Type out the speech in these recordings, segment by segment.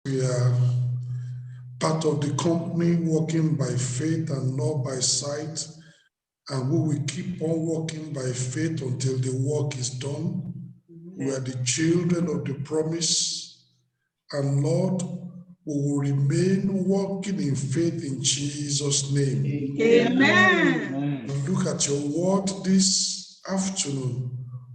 We are part of the company walking by faith and not by sight, and we will keep on walking by faith until the work is done. We are the children of the promise, and Lord, we will remain walking in faith in Jesus' name. Amen. Look at your word this afternoon.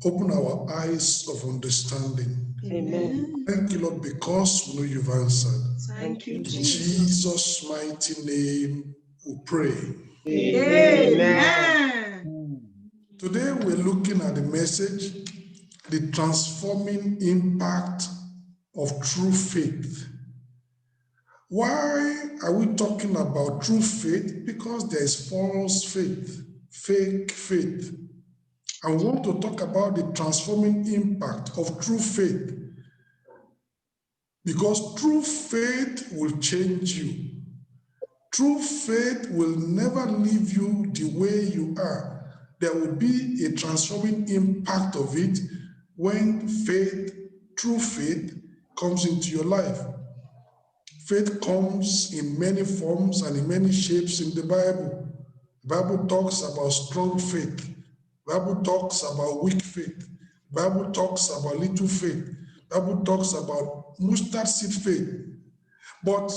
Open our eyes of understanding. Amen. Thank you, Lord, because we know you've answered. Thank you, In Jesus. Jesus' mighty name, we pray. Amen. Today, we're looking at the message, the transforming impact of true faith. Why are we talking about true faith? Because there is false faith, fake faith. I want to talk about the transforming impact of true faith, because true faith will change you. True faith will never leave you the way you are. There will be a transforming impact of it when faith, true faith, comes into your life. Faith comes in many forms and in many shapes in the Bible. The Bible talks about strong faith. The Bible talks about weak faith. The Bible talks about little faith. The Bible talks about mustard seed faith. But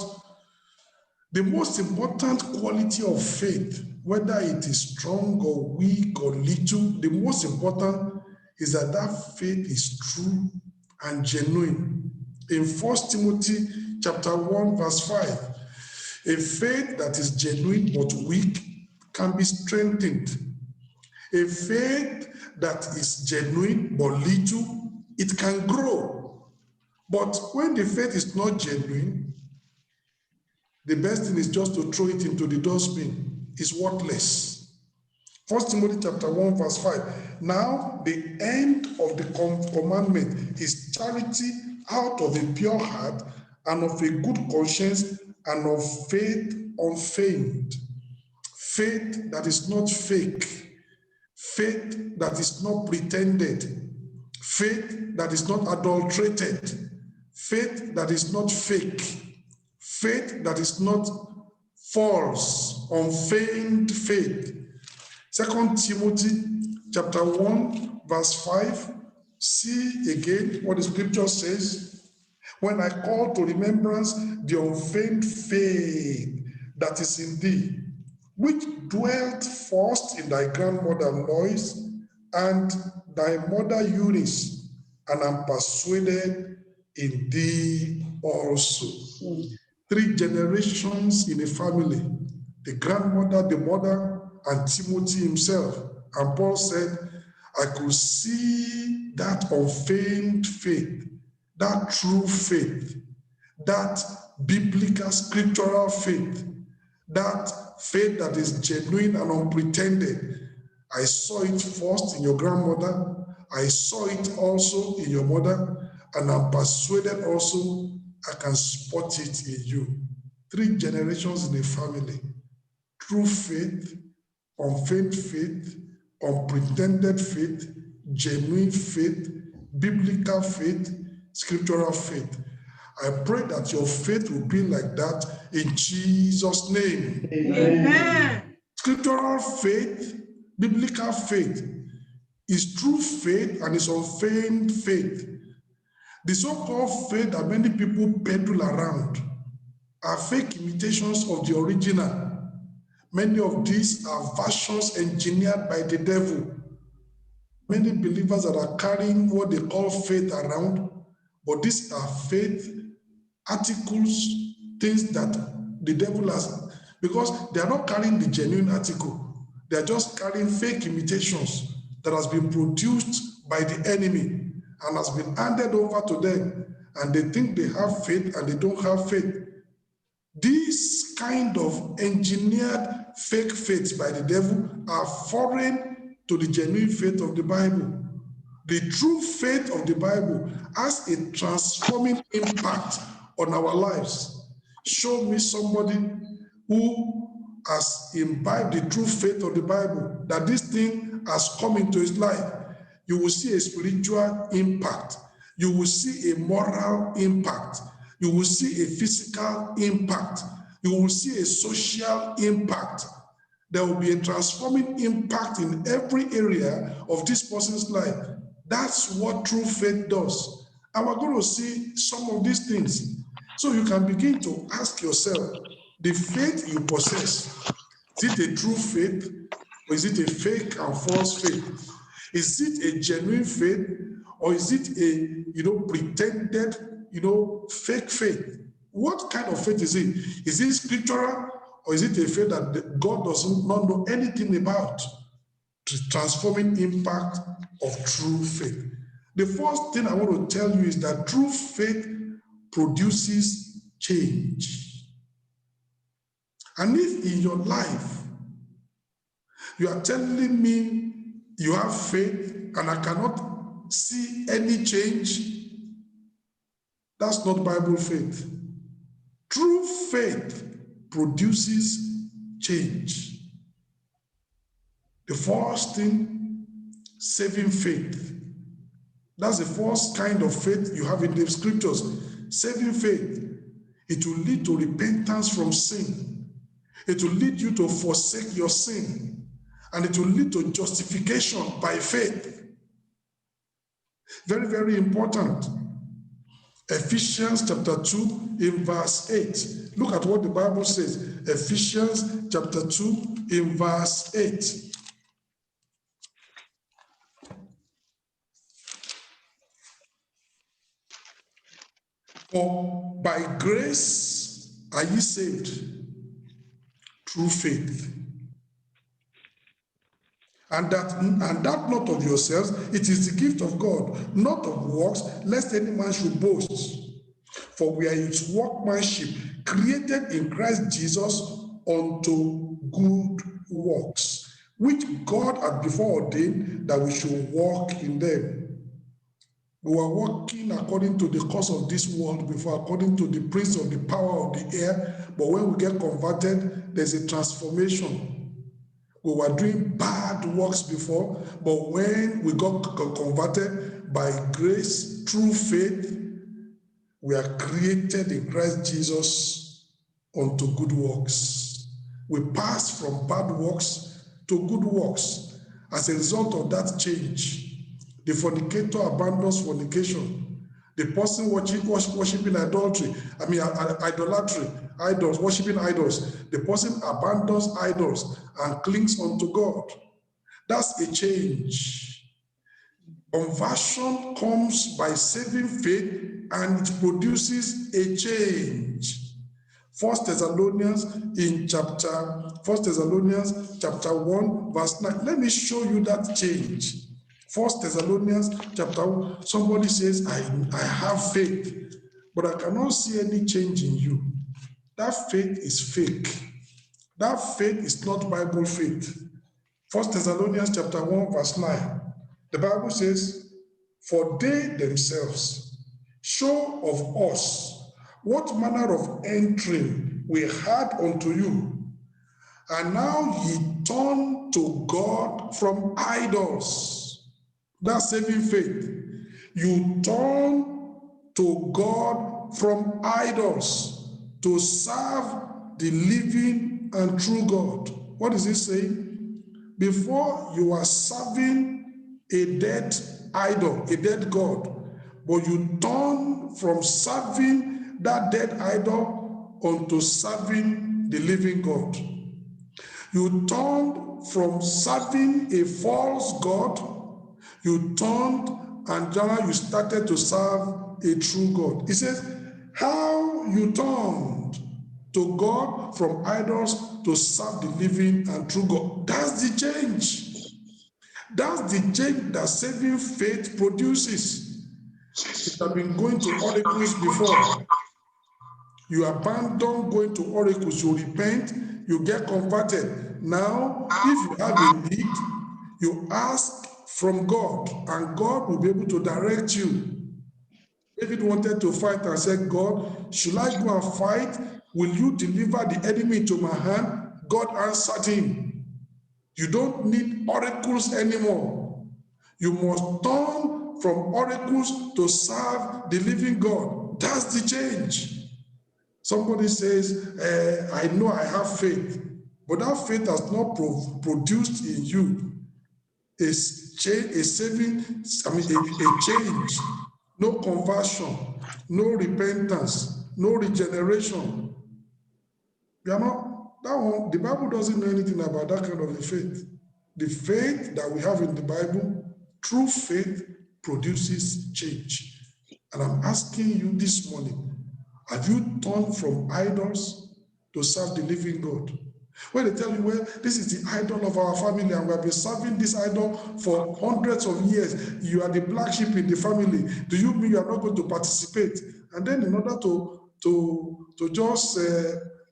the most important quality of faith, whether it is strong or weak or little, the most important is that that faith is true and genuine. In 1 Timothy chapter 1, verse 5, a faith that is genuine but weak can be strengthened. A faith that is genuine but little, it can grow. But when the faith is not genuine, the best thing is just to throw it into the dustbin. It's worthless. 1 Timothy chapter 1, verse 5. Now, the end of the commandment is charity out of a pure heart and of a good conscience and of faith unfeigned. Faith that is not fake. Faith that is not pretended. Faith that is not adulterated. Faith that is not fake. Faith that is not false, unfeigned faith. 2 Timothy chapter 1, verse 5. See again what the scripture says. When I call to remembrance the unfeigned faith that is in thee, which dwelt first in thy grandmother Lois and thy mother Eunice, and am persuaded in thee also. 3 generations in a family, the grandmother, the mother, and Timothy himself. And Paul said, I could see that unfeigned faith, that true faith, that biblical scriptural faith, that faith that is genuine and unpretended. I saw it first in your grandmother. I saw it also in your mother, and I'm persuaded also I can spot it in you. 3 generations in a family. True faith, unfeigned faith, unpretended faith, genuine faith, biblical faith, scriptural faith. I pray that your faith will be like that in Jesus' name. Amen. Scriptural faith, biblical faith, is true faith and is unfeigned faith. The so-called faith that many people peddle around are fake imitations of the original. Many of these are versions engineered by the devil. Many believers that are carrying what they call faith around, but these are faith articles, things that the devil has, because they are not carrying the genuine article. They are just carrying fake imitations that has been produced by the enemy and has been handed over to them, and they think they have faith and they don't have faith. These kind of engineered fake faiths by the devil are foreign to the genuine faith of the Bible. The true faith of the Bible has a transforming impact on our lives. Show me somebody who has imbibed the true faith of the Bible, that this thing has come into his life. You will see a spiritual impact. You will see a moral impact. You will see a physical impact. You will see a social impact. There will be a transforming impact in every area of this person's life. That's what true faith does. And we're going to see some of these things. So you can begin to ask yourself, the faith you possess, is it a true faith or is it a fake and false faith? Is it a genuine faith or is it a pretended fake faith? What kind of faith is it? Is it scriptural or is it a faith that God does not know anything about? The transforming impact of true faith. The first thing I want to tell you is that true faith produces change. And if in your life you are telling me you have faith and I cannot see any change, that's not Bible faith. True faith produces change. The first thing, saving faith. That's the first kind of faith you have in the scriptures. Saving faith. It will lead to repentance from sin. It will lead you to forsake your sin. And it will lead to justification by faith. Very, very important. Ephesians chapter 2 in verse 8. Look at what the Bible says. Ephesians chapter 2 in verse 8. For by grace are ye saved through faith. And that not of yourselves, it is the gift of God, not of works, lest any man should boast. For we are his workmanship, created in Christ Jesus unto good works, which God had before ordained that we should walk in them. We were walking according to the course of this world before, according to the prince of the power of the air. But when we get converted, there's a transformation. We were doing bad works before, but when we got converted by grace, through faith, we are created in Christ Jesus unto good works. We pass from bad works to good works. As a result of that change, the fornicator abandons fornication. The person worshiping idolatry, idols, worshiping idols, the person abandons idols and clings unto God. That's a change. Conversion comes by saving faith and it produces a change. 1 Thessalonians chapter 1 verse 9. Let me show you that change. 1 Thessalonians chapter 1, somebody says, I have faith, but I cannot see any change in you. That faith is fake. That faith is not Bible faith. 1 Thessalonians chapter 1 verse 9. The Bible says, for they themselves show of us what manner of entering we had unto you, and now ye turn to God from idols. That's saving faith. You turn to God from idols to serve the living and true God. What is it saying? Before you are serving a dead idol, a dead God, but you turn from serving that dead idol unto serving the living God. You turn from serving a false God, you turned and now you started to serve a true God. He says, how you turned to God from idols to serve the living and true God. That's the change. That's the change that saving faith produces. You have been going to oracles before. You abandon going to oracles, you repent, you get converted. Now, if you have a need, you ask from God, and God will be able to direct you. David wanted to fight and said, God, should I go and fight? Will you deliver the enemy into my hand? God answered him, you don't need oracles anymore. You must turn from oracles to serve the living God. That's the change. Somebody says, I know I have faith, but that faith has not produced in you a change, no conversion, no repentance, no regeneration. We are not, that one, the Bible doesn't know anything about that kind of a faith. The faith that we have in the Bible, true faith, produces change. And I'm asking you this morning, have you turned from idols to serve the living God? When they tell you, well, this is the idol of our family and we have been serving this idol for hundreds of years, you are the black sheep in the family, do you mean you are not going to participate? And then in order to just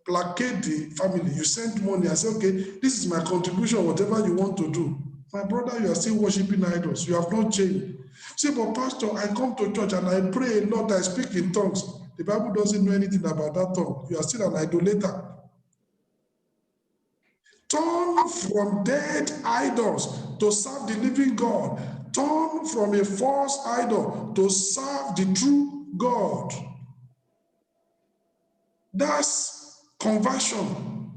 placate the family, you send money and say, okay, this is my contribution, whatever you want to do. My brother, you are still worshiping idols. You have not changed. Say, but pastor, I come to church and I pray a lot, I speak in tongues. The Bible doesn't know anything about that tongue. You are still an idolater. Turn from dead idols to serve the living God. Turn from a false idol to serve the true God. That's conversion.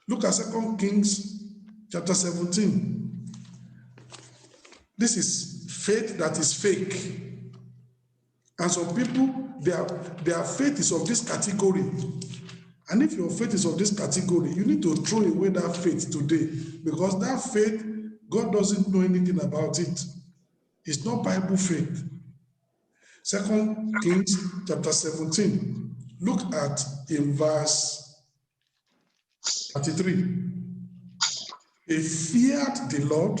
Look at 2 Kings chapter 17. This is faith that is fake. And some people, their faith is of this category. And if your faith is of this category, you need to throw away that faith today. Because that faith, God doesn't know anything about it. It's not Bible faith. 2 Kings chapter 17. Look at in verse 33. They feared the Lord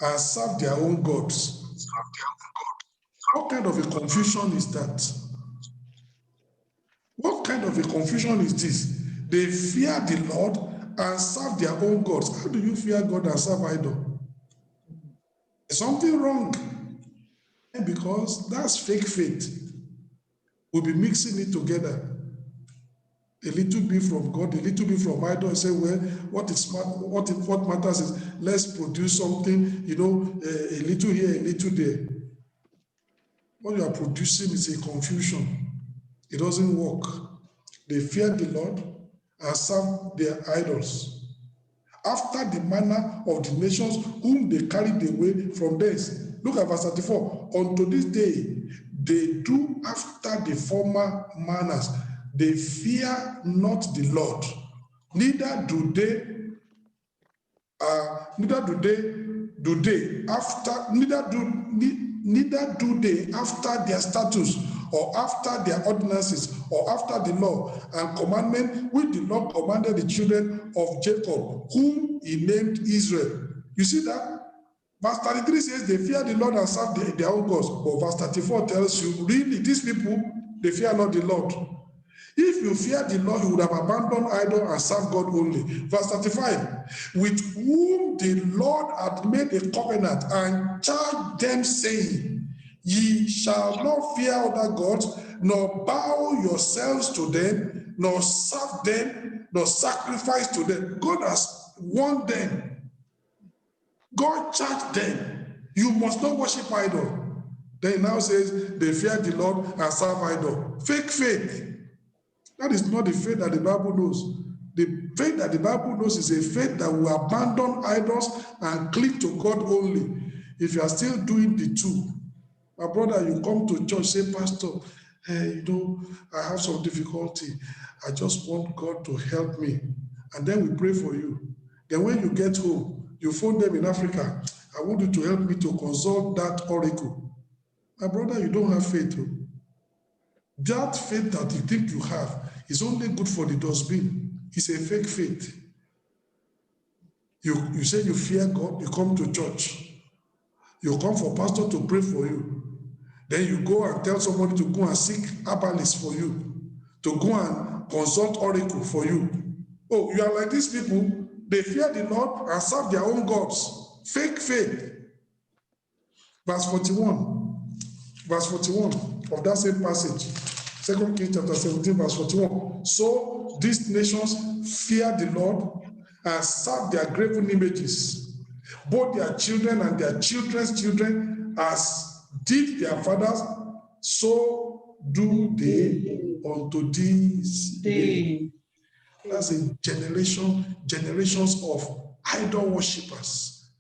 and served their own gods. What kind of a confusion is that? What kind of a confusion is this? They fear the Lord and serve their own gods. How do you fear God and serve idol? There's something wrong. Because that's fake faith. We'll be mixing it together. A little bit from God, a little bit from idol, and say, well, what matters is let's produce something, a little here, a little there. What you are producing is a confusion. It doesn't work. They fear the Lord and serve their idols, after the manner of the nations whom they carried away from thence. Look at verse 34. Unto this day, they do after the former manners. They fear not the Lord, neither do they after their statutes, or after their ordinances, or after the law and commandment which the Lord commanded the children of Jacob, whom he named Israel. You see that? Verse 33 says they fear the Lord and serve their own gods. But verse 34 tells you, really, these people, they fear not the Lord. If you fear the Lord, you would have abandoned idol and served God only. Verse 35, with whom the Lord had made a covenant and charged them, saying, ye shall not fear other gods, nor bow yourselves to them, nor serve them, nor sacrifice to them. God has warned them. God charged them. You must not worship idol. Then he now says they fear the Lord and serve idol. Fake faith. That is not the faith that the Bible knows. The faith that the Bible knows is a faith that will abandon idols and cling to God only. If you are still doing the two, my brother, you come to church, say, Pastor, I have some difficulty. I just want God to help me. And then we pray for you. Then when you get home, you phone them in Africa. I want you to help me to consult that oracle. My brother, you don't have faith. That faith that you think you have is only good for the dustbin. It's a fake faith. You say you fear God, you come to church. You come for pastor to pray for you. Then you go and tell somebody to go and seek herbalist for you, to go and consult oracle for you. Oh, you are like these people. They fear the Lord and serve their own gods. Fake faith. Verse 41 of that same passage. 2 Kings chapter 17, verse 41. So these nations fear the Lord and serve their graven images, both their children and their children's children, as did their fathers, so do they unto this day. Day. That's a generations of idol worshippers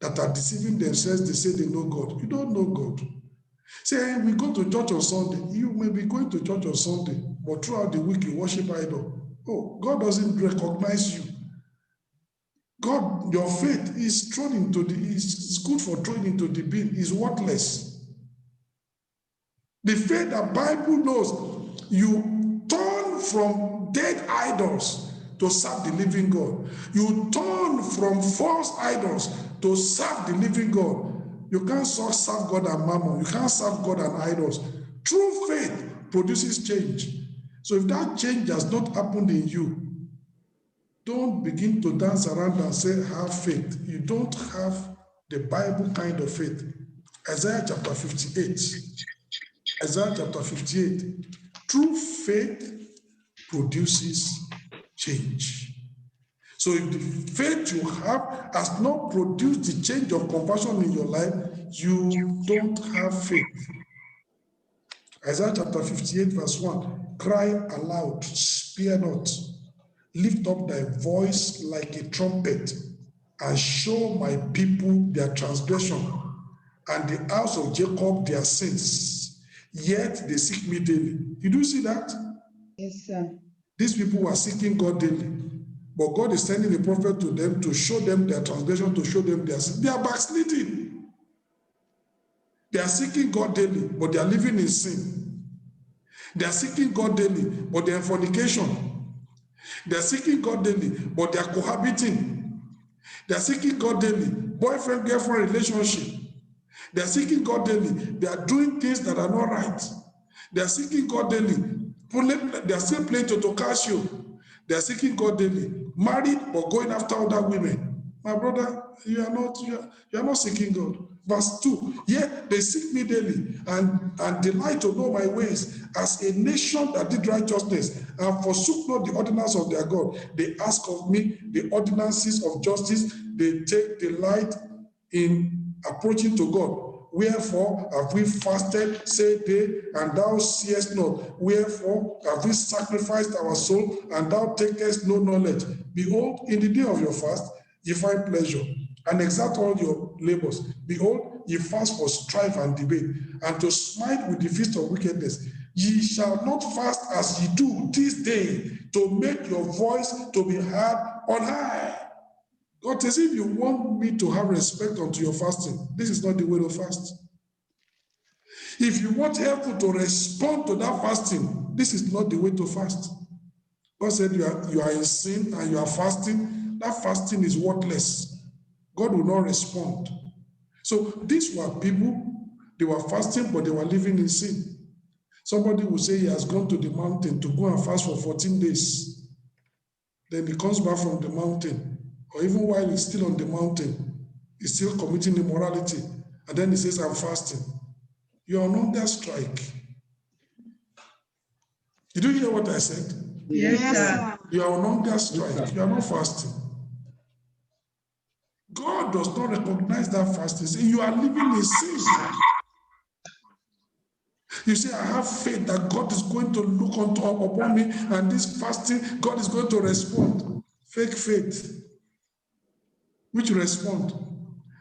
that are deceiving themselves. They say they know God. You don't know God. Say, we go to church on Sunday. You may be going to church on Sunday, but throughout the week you worship idol. Oh, God doesn't recognize you. God, your faith is thrown into it's good for throwing into the bin. It's worthless. The faith that Bible knows, you turn from dead idols to serve the living God. You turn from false idols to serve the living God. You can't serve God and mammon. You can't serve God and idols. True faith produces change. So if that change has not happened in you, don't begin to dance around and say, have faith. You don't have the Bible kind of faith. Isaiah chapter 58. Isaiah chapter 58. True faith produces change. So if the faith you have has not produced the change of conversion in your life, you don't have faith. Isaiah chapter 58 verse 1. Cry aloud, spare not. Lift up thy voice like a trumpet and show my people their transgression and the house of Jacob their sins. Yet they seek me daily. Did you see that? Yes, sir. These people were seeking God daily. But God is sending a prophet to them to show them their transgression, to show them their sin. They are backsliding. They are seeking God daily, but they are living in sin. They are seeking God daily, but they are in fornication. They are seeking God daily, but they are cohabiting. They are seeking God daily, boyfriend-girlfriend relationship. They are seeking God daily. They are doing things that are not right. They are seeking God daily. They are still playing Toto Casio. They are seeking God daily. Married but going after other women. My brother, you are not seeking God. Verse 2, yet they seek me daily and delight to know my ways. As a nation that did righteousness and forsook not the ordinance of their God, they ask of me the ordinances of justice. They take delight in approaching to God. Wherefore have we fasted, say they, and thou seest not? Wherefore have we sacrificed our soul, and thou takest no knowledge? Behold, in the day of your fast, ye find pleasure, and exact all your labors. Behold, ye fast for strife and debate, and to smite with the feast of wickedness. Ye shall not fast as ye do this day, to make your voice to be heard on high. God says, if you want me to have respect unto your fasting, this is not the way to fast. If you want heaven to respond to that fasting, this is not the way to fast. God said you are in sin and you are fasting. That fasting is worthless. God will not respond. So these were people, they were fasting, but they were living in sin. Somebody will say he has gone to the mountain to go and fast for 14 days. Then he comes back from the mountain. Or even while he's still on the mountain, he's still committing immorality. And then he says, I'm fasting. You are on hunger strike. Did you hear what I said? Yes, sir. You are on hunger strike. You are not fasting. God does not recognize that fasting. Say, you are living in sin. You say, I have faith that God is going to look upon me, and this fasting, God is going to respond. Fake faith. Which respond.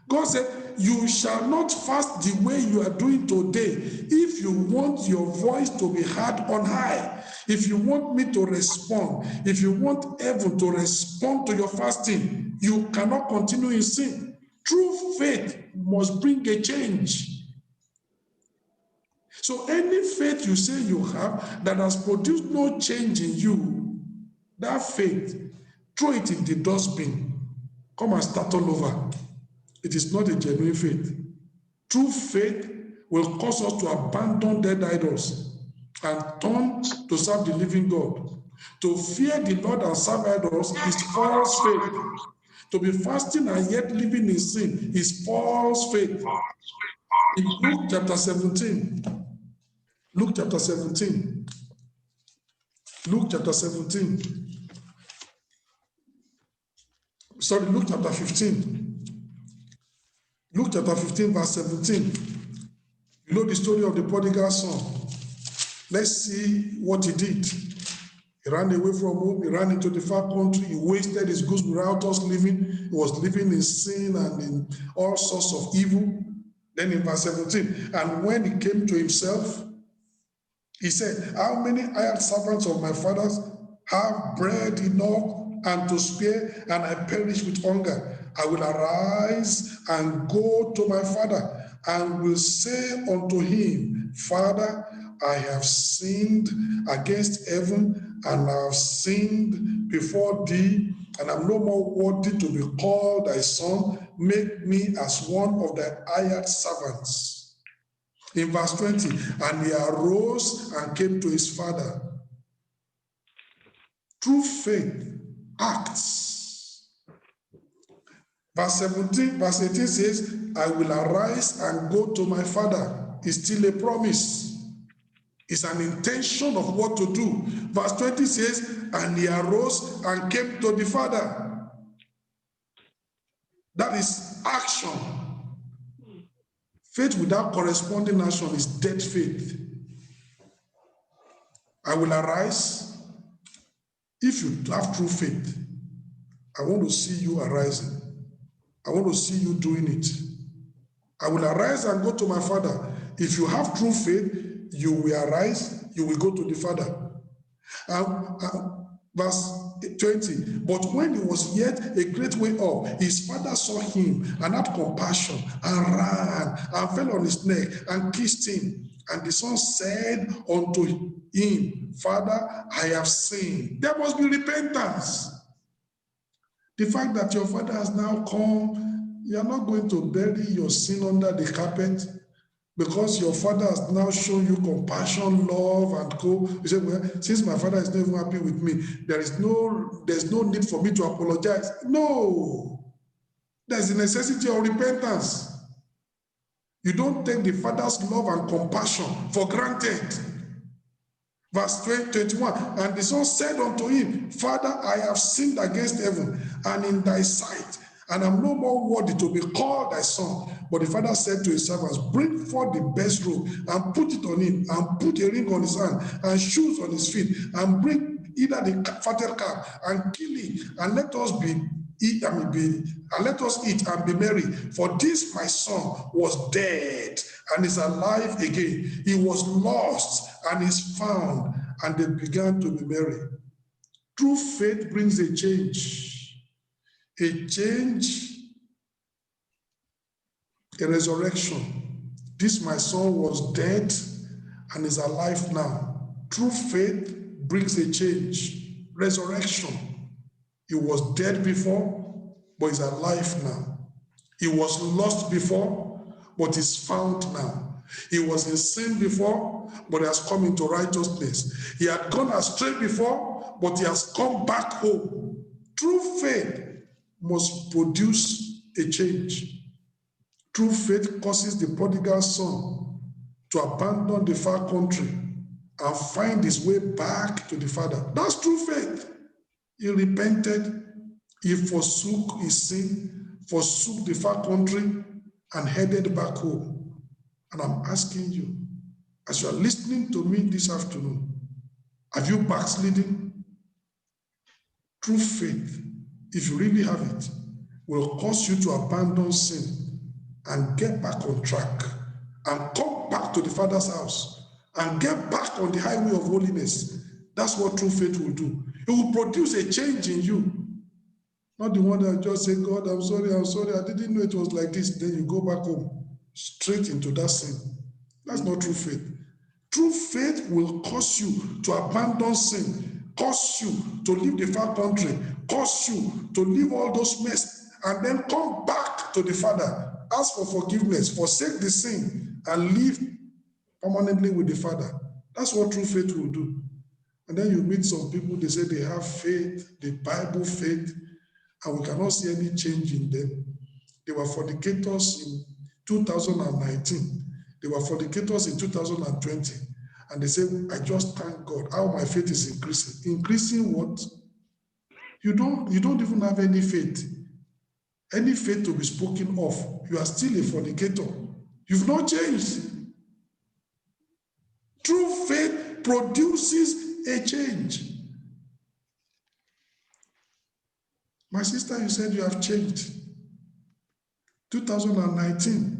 God said, you shall not fast the way you are doing today if you want your voice to be heard on high. If you want me to respond, if you want heaven to respond to your fasting, you cannot continue in sin. True faith must bring a change. So any faith you say you have that has produced no change in you, that faith, throw it in the dustbin. Come and start all over. It is not a genuine faith. True faith will cause us to abandon dead idols and turn to serve the living God. To fear the Lord and serve idols is false faith. To be fasting and yet living in sin is false faith. In Luke chapter 17, Luke chapter 17, Luke chapter 17, sorry, Luke chapter 15, Luke chapter 15, verse 17. You know the story of the prodigal son. Let's see what he did. He ran away from home. He ran into the far country. He wasted his goods without us living. He was living in sin and in all sorts of evil. Then in verse 17, and when he came to himself, he said, how many hired servants of my father's have bread enough and to spare, and I perish with hunger? I will arise and go to my father, and will say unto him, Father, I have sinned against heaven, and I have sinned before thee, and I'm no more worthy to be called thy son. Make me as one of thy hired servants. In verse 20, and he arose and came to his father. Through faith, acts. Verse 17, verse 18 says, I will arise and go to my father. It's still a promise. It's an intention of what to do. Verse 20 says, and he arose and came to the father. That is action. Faith without corresponding action is dead faith. I will arise. If you have true faith, I want to see you arising. I want to see you doing it. I will arise and go to my father. If you have true faith, you will arise, you will go to the father. Verse 20, but when he was yet a great way off, his father saw him and had compassion and ran and fell on his neck and kissed him. And the son said unto him, Father, I have sinned. There must be repentance. The fact that your father has now come, you are not going to bury your sin under the carpet because your father has now shown you compassion, love, and co. You say, well, since my father is not even happy with me, there's no need for me to apologize. No, there's a necessity of repentance. You don't take the father's love and compassion for granted. Verse 21, and the son said unto him, Father, I have sinned against heaven and in thy sight, and am no more worthy to be called thy son. But the father said to his servants, bring forth the best robe and put it on him, and put a ring on his hand and shoes on his feet, and bring either the fatted calf and kill it, and let us eat and be merry. For this my son was dead and is alive again. He was lost and is found. And they began to be merry. True faith brings a change, a resurrection. This my son was dead and is alive now. True faith brings a change, resurrection. He was dead before, but is alive now. He was lost before, but is found now. He was in sin before, but has come into righteousness. He had gone astray before, but he has come back home. True faith must produce a change. True faith causes the prodigal son to abandon the far country and find his way back to the father. That's true faith. He repented, he forsook his sin, forsook the far country, and headed back home. And I'm asking you, as you are listening to me this afternoon, have you backslidden? True faith, if you really have it, will cause you to abandon sin and get back on track and come back to the Father's house and get back on the highway of holiness. That's what true faith will do. It will produce a change in you. Not the one that just say, God, I'm sorry, I didn't know it was like this. Then you go back home, straight into that sin. That's not true faith. True faith will cause you to abandon sin, cause you to leave the far country, cause you to leave all those mess, and then come back to the Father, ask for forgiveness, forsake the sin, and live permanently with the Father. That's what true faith will do. And then you meet some people, they say they have faith, the Bible faith, and we cannot see any change in them. They were fornicators in 2019. They were fornicators in 2020. And they say, I just thank God how my faith is increasing. Increasing what? You don't even have any faith. Any faith to be spoken of. You are still a fornicator. You've not changed. True faith produces a change. My sister, you said you have changed. 2019,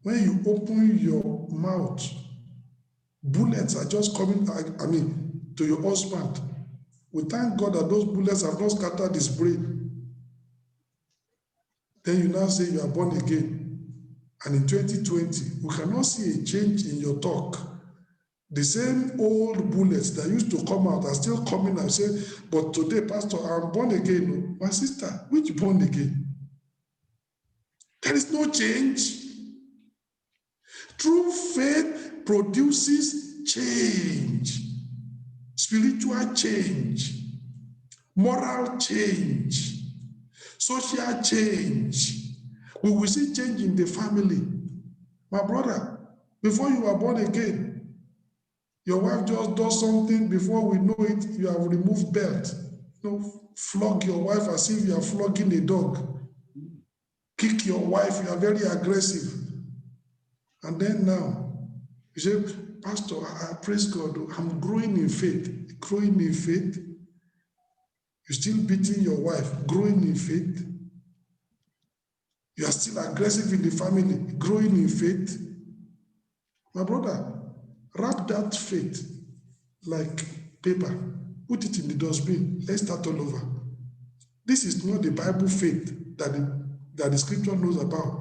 when you open your mouth, bullets are just coming, to your husband. We thank God that those bullets have not scattered his brain. Then you now say you are born again. And in 2020, we cannot see a change in your talk. The same old bullets that used to come out are still coming and say, but today, Pastor, I'm born again. My sister, which born again? There is no change. True faith produces change, spiritual change, moral change, social change. We will see change in the family. My brother, before you were born again, your wife just does something, before we know it, you have removed belt. Flog your wife as if you are flogging a dog. Kick your wife, you are very aggressive. And then now, you say, Pastor, I praise God, I'm growing in faith. Growing in faith? You're still beating your wife, growing in faith? You are still aggressive in the family, growing in faith? My brother, wrap that faith like paper, put it in the dustbin, let's start all over. This is not the Bible faith that the scripture knows about.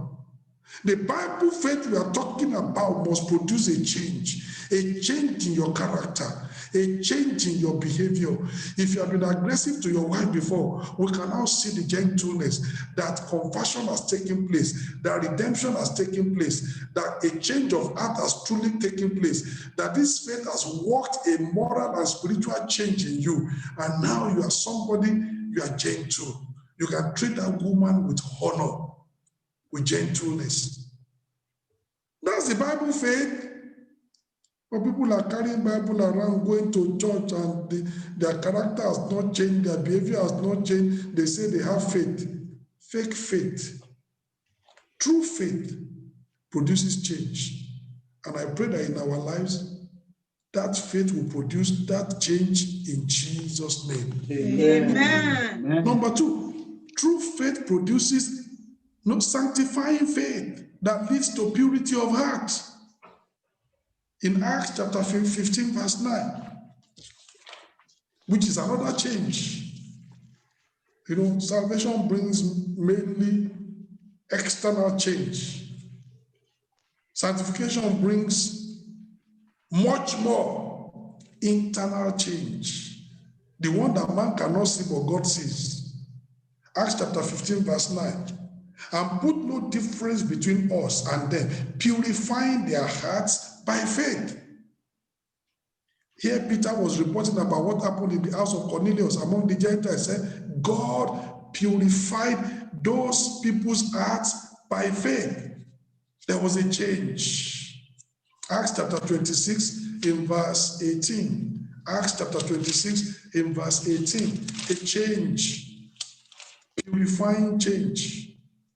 The Bible faith we are talking about must produce a change in your character, a change in your behavior. If you have been aggressive to your wife before, we can now see the gentleness, that conversion has taken place, that redemption has taken place, that a change of heart has truly taken place, that this faith has worked a moral and spiritual change in you, and now you are somebody, you are gentle. You can treat that woman with honor, with gentleness. That's the Bible faith. But people are carrying Bible around, going to church, and their character has not changed, their behavior has not changed. They say they have faith. Fake faith. True faith produces change. And I pray that in our lives, that faith will produce that change in Jesus' name. Amen. Number two, true faith produces sanctifying faith that leads to purity of heart. In Acts chapter 15, verse 9, which is another change. Salvation brings mainly external change. Sanctification brings much more internal change. The one that man cannot see but God sees. Acts chapter 15, verse 9. And put no difference between us and them, purifying their hearts by faith. Here Peter was reporting about what happened in the house of Cornelius among the Gentiles. Said, God purified those people's hearts by faith. There was a change. Acts chapter 26 in verse 18. Acts chapter 26 in verse 18. A change. Purifying change.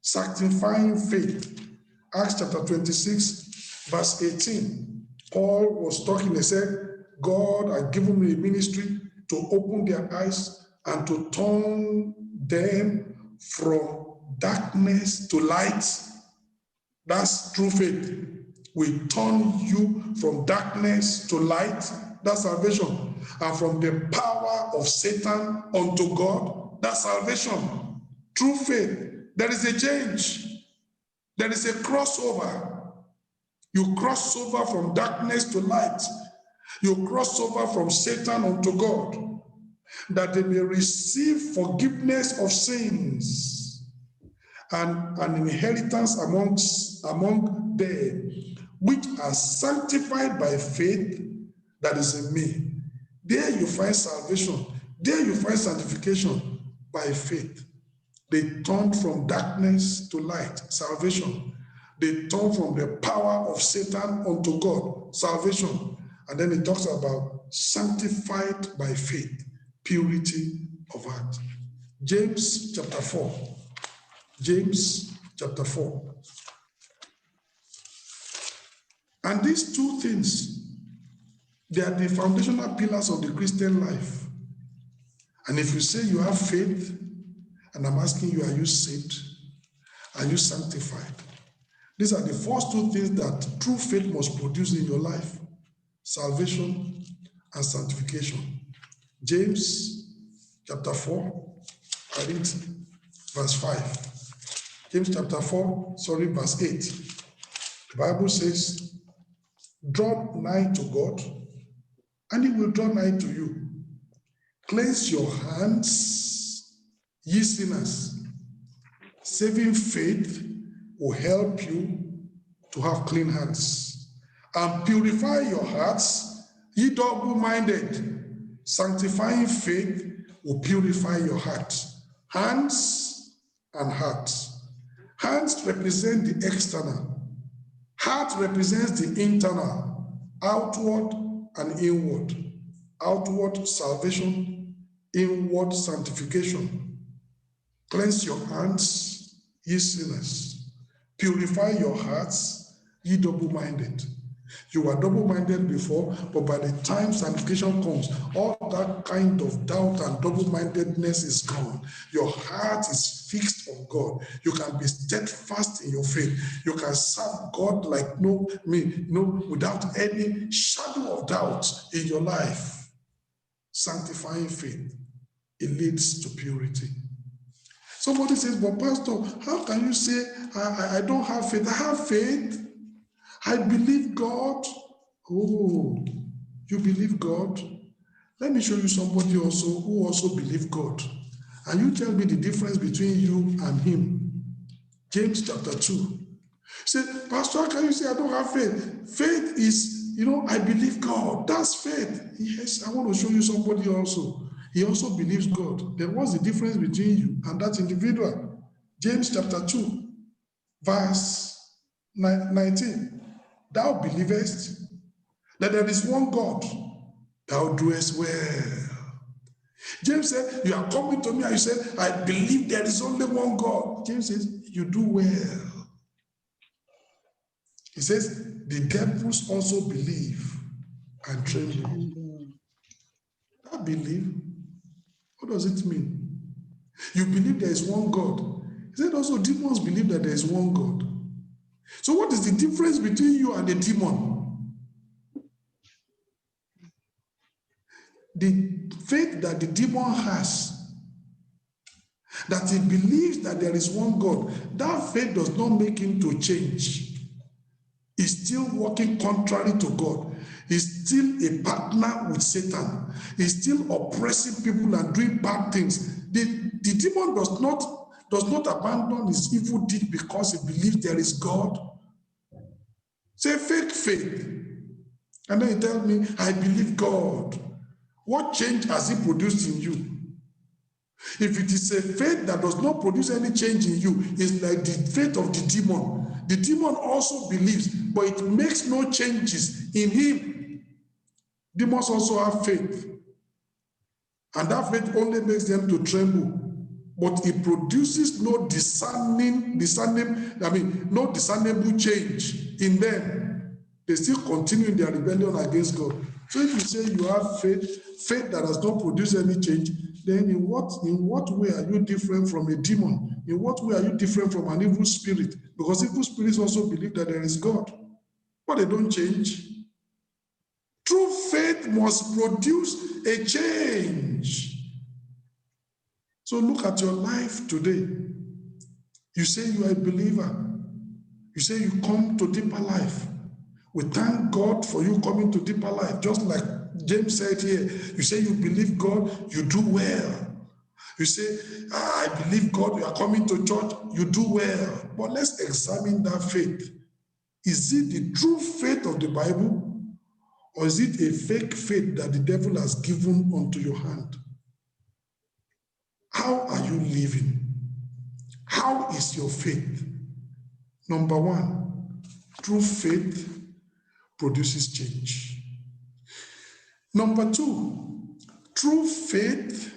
Sanctifying faith. Acts chapter 26, verse 18. Paul was talking, he said, God had given me a ministry to open their eyes and to turn them from darkness to light. That's true faith. We turn you from darkness to light. That's salvation. And from the power of Satan unto God. That's salvation. True faith. There is a change. There is a crossover. You cross over from darkness to light. You cross over from Satan unto God, that they may receive forgiveness of sins and an inheritance among them, which are sanctified by faith that is in me. There you find salvation. There you find sanctification by faith. They turn from darkness to light, salvation. They turn from the power of Satan unto God, salvation. And then it talks about sanctified by faith, purity of heart. James chapter 4. James chapter 4. And these two things, They are the foundational pillars of the Christian life. And if you say you have faith, and I'm asking you, are you saved? Are you sanctified? These are the first two things that true faith must produce in your life: salvation and sanctification. James chapter 4, I read verse 5. James chapter 4, verse 8. The Bible says, draw nigh to God, and he will draw nigh to you. Cleanse your hands, ye sinners. Saving faith will help you to have clean hands. And purify your hearts, ye double-minded. Sanctifying faith will purify your heart. Hands and heart. Hands represent the external. Heart represents the internal, outward and inward. Outward salvation, inward sanctification. Cleanse your hands, ye sinners. Purify your hearts, ye double-minded. You were double-minded before, but by the time sanctification comes, all that kind of doubt and double-mindedness is gone. Your heart is fixed on God. You can be steadfast in your faith. You can serve God like without any shadow of doubt in your life. Sanctifying faith, it leads to purity. Somebody says, but Pastor, how can you say I don't have faith? I have faith. I believe God. Oh, you believe God? Let me show you somebody also who also believes God. And you tell me the difference between you and him. James chapter 2. Say, Pastor, how can you say I don't have faith? Faith is, I believe God. That's faith. Yes, I want to show you somebody also. He also believes God. Then what's the difference between you and that individual? James chapter 2, verse 19. Thou believest that there is one God, thou doest well. James said, you are coming to me and you said, I believe there is only one God. James says, you do well. He says, the devils also believe and tremble. I believe. What does it mean? You believe there is one God. He said also demons believe that there is one God. So what is the difference between you and the demon? The faith that the demon has, that he believes that there is one God, that faith does not make him to change. He's still working contrary to God. He's still a partner with Satan. He's still oppressing people and doing bad things. The demon does not abandon his evil deed because he believes there is God. Say fake faith. And then he tells me, I believe God. What change has he produced in you? If it is a faith that does not produce any change in you, it's like the faith of the demon. The demon also believes, but it makes no changes in him. Demons also have faith. And that faith only makes them to tremble. But it produces no discernible change in them. They still continue in their rebellion against God. So if you say you have faith that does not produce any change, then in what way are you different from a demon? In what way are you different from an evil spirit? Because evil spirits also believe that there is God, but they don't change. True faith must produce a change. So look at your life today. You say you are a believer. You say you come to deeper life. We thank God for you coming to deeper life. Just like James said here, you say you believe God, you do well. You say, I believe God, you are coming to church, you do well. But let's examine that faith. Is it the true faith of the Bible, or is it a fake faith that the devil has given unto your hand? How are you living? How is your faith? Number one, true faith produces change. Number two, true faith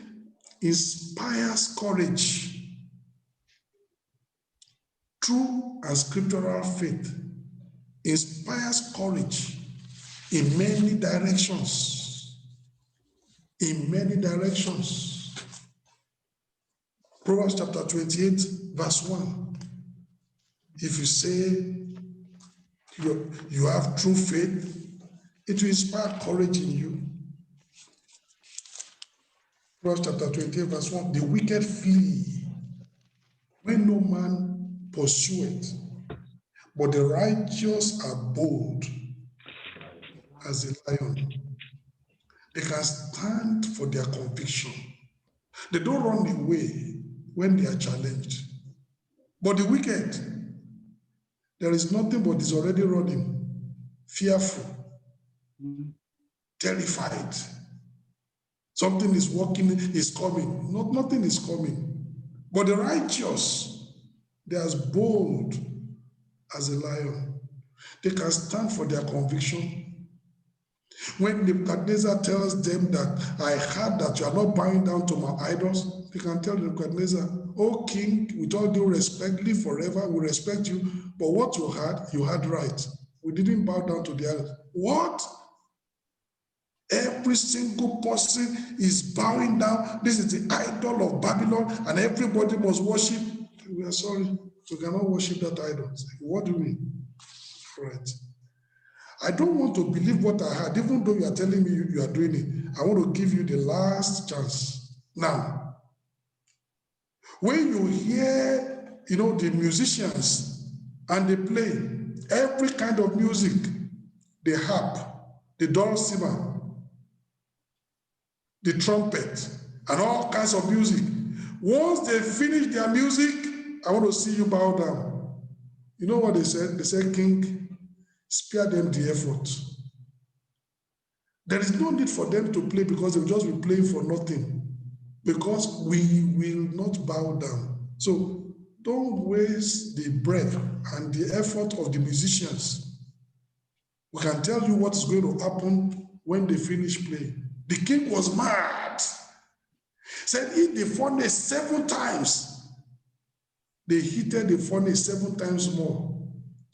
inspires courage. True and scriptural faith inspires courage in many directions. In many directions. Proverbs chapter 28, verse 1. If you say you have true faith, it will inspire courage in you. Proverbs chapter 28, verse 1. The wicked flee when no man pursueth, but the righteous are bold as a lion. They can stand for their conviction. They don't run away when they are challenged. But the wicked, there is nothing but is already running, fearful, terrified. Something is working, is coming. Nothing is coming. But the righteous, they are as bold as a lion. They can stand for their conviction. When Nebuchadnezzar tells them that I heard that you are not bowing down to my idols, they can tell Nebuchadnezzar, "O king, with all due respect, live forever, we respect you, but what you had right. We didn't bow down to the idols." What? Every single person is bowing down. This is the idol of Babylon, and everybody must worship. We are sorry, we cannot worship that idol. What do you mean? Right. I don't want to believe what I heard, even though you are telling me you are doing it. I want to give you the last chance. Now, when you hear, the musicians and they play every kind of music, the harp, the dulcimer, the trumpet, and all kinds of music. Once they finish their music, I want to see you bow down. You know what they said? They said, "King, spare them the effort." There is no need for them to play because they'll just be playing for nothing. Because we will not bow down. So don't waste the breath and the effort of the musicians. We can tell you what is going to happen when they finish playing. The king was mad. Said, "Hit the furnace 7 times. They heated the furnace 7 times more.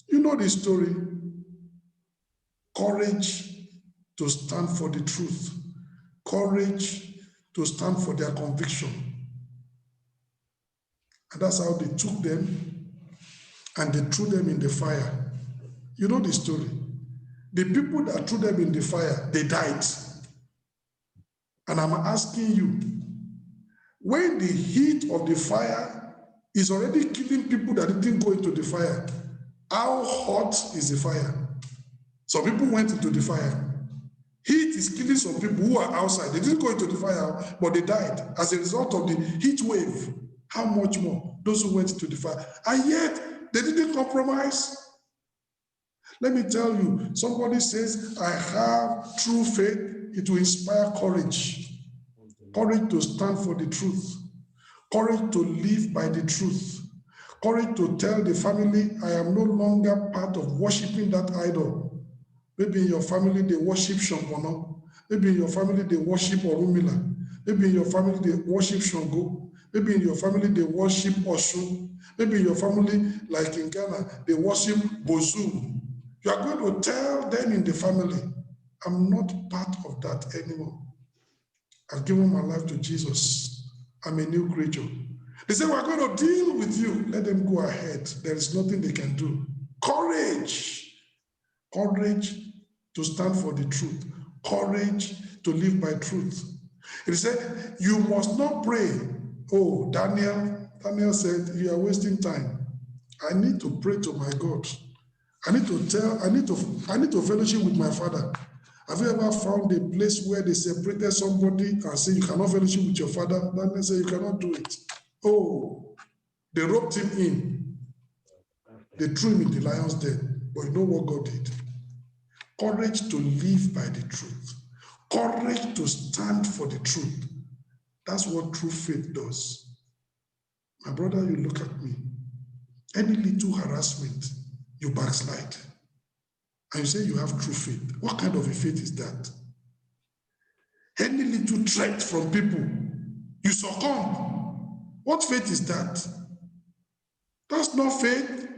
You know the story. Courage to stand for the truth. Courage to stand for their conviction. And that's how they took them and they threw them in the fire. You know the story. The people that threw them in the fire, they died. And I'm asking you, when the heat of the fire is already killing people that didn't go into the fire, how hot is the fire? Some people went into the fire. Heat is killing some people who are outside. They didn't go into the fire, but they died as a result of the heat wave. How much more those who went into the fire? And yet, they didn't compromise. Let me tell you, somebody says, "I have true faith," it will inspire courage. Courage to stand for the truth. Courage to live by the truth. Courage to tell the family, "I am no longer part of worshiping that idol." Maybe in your family they worship Shombono. Maybe in your family they worship Orumila. Maybe in your family they worship Shongo. Maybe in your family they worship Oshun. Maybe in your family, like in Ghana, they worship Bozu. You are going to tell them in the family, "I'm not part of that anymore. I've given my life to Jesus. I'm a new creature." They say, "We're going to deal with you." Let them go ahead. There is nothing they can do. Courage. Courage to stand for the truth. Courage to live by truth. It said, "You must not pray." Oh, Daniel said, "You are wasting time. I need to pray to my God. I need to fellowship with my Father." Have you ever found a place where they separated somebody and say, "You cannot fellowship with your father"? Daniel said, "You cannot do it." Oh, they roped him in. They threw him in the lion's den. But you know what God did? Courage to live by the truth. Courage to stand for the truth. That's what true faith does. My brother, you look at me. Any little harassment, you backslide. And you say you have true faith. What kind of a faith is that? Any little threat from people, you succumb. What faith is that? That's not faith.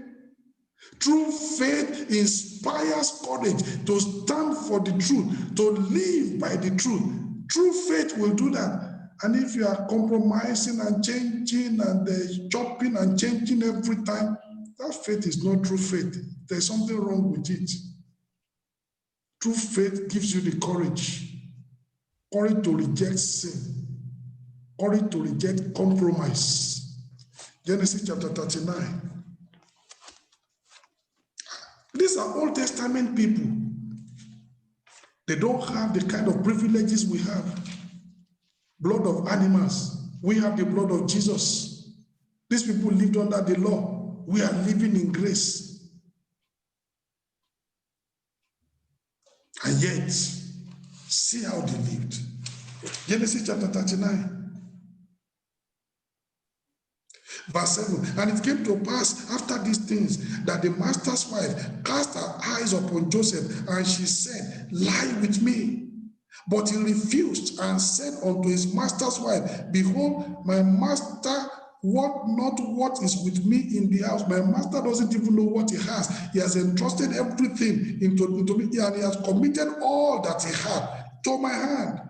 True faith inspires courage to stand for the truth, to live by the truth. True faith will do that. And if you are compromising and changing and chopping and changing every time, that faith is not true faith. There's something wrong with it. True faith gives you the courage to reject sin, courage to reject compromise. Genesis chapter 39. These are Old Testament people. They don't have the kind of privileges we have. Blood of animals. We have the blood of Jesus. These people lived under the law. We are living in grace. And yet, see how they lived. Genesis chapter 39. Verse 7, and it came to pass after these things that the master's wife cast her eyes upon Joseph, and she said, lie with me. But he refused and said unto his master's wife, behold, my master, what is with me in the house? My master doesn't even know what he has. He has entrusted everything into me, and he has committed all that he had to my hand.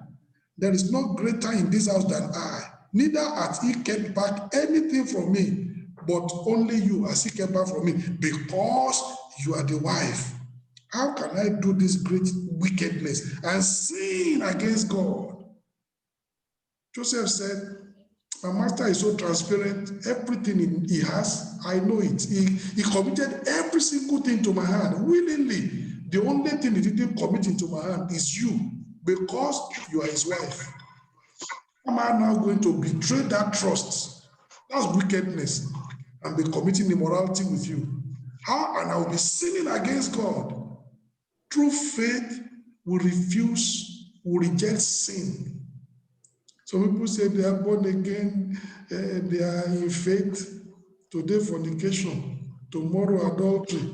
There is no greater in this house than I. Neither has he kept back anything from me, but only you has he kept back from me, because you are the wife. How can I do this great wickedness and sin against God? Joseph said, my master is so transparent. Everything he has, I know it. He committed every single thing to my hand willingly. The only thing he didn't commit into my hand is you, because you are his wife. Am I now going to betray that trust? That's wickedness, and be committing immorality with you. How? And I will be sinning against God. True faith will reject sin. Some people say they are born again, they are in faith. Today, fornication, tomorrow, adultery,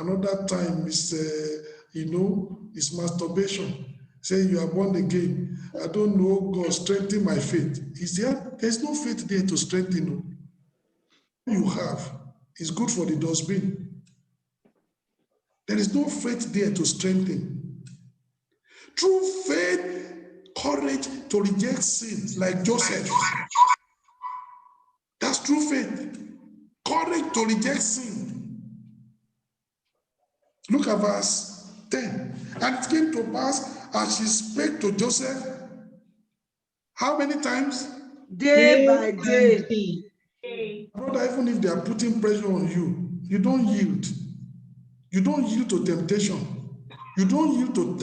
another time is, is masturbation. Say you are born again. I don't know, God, strengthen my faith. There's no faith there to strengthen. You have is good for the dustbin. There is no faith there to strengthen. True faith, courage to reject sin, like Joseph. That's true faith. Courage to reject sin. Look at verse 10. And it came to pass as she spake to Joseph, how many times? Day by day. Brother, even if they are putting pressure on you, you don't yield. You don't yield to temptation. You don't yield to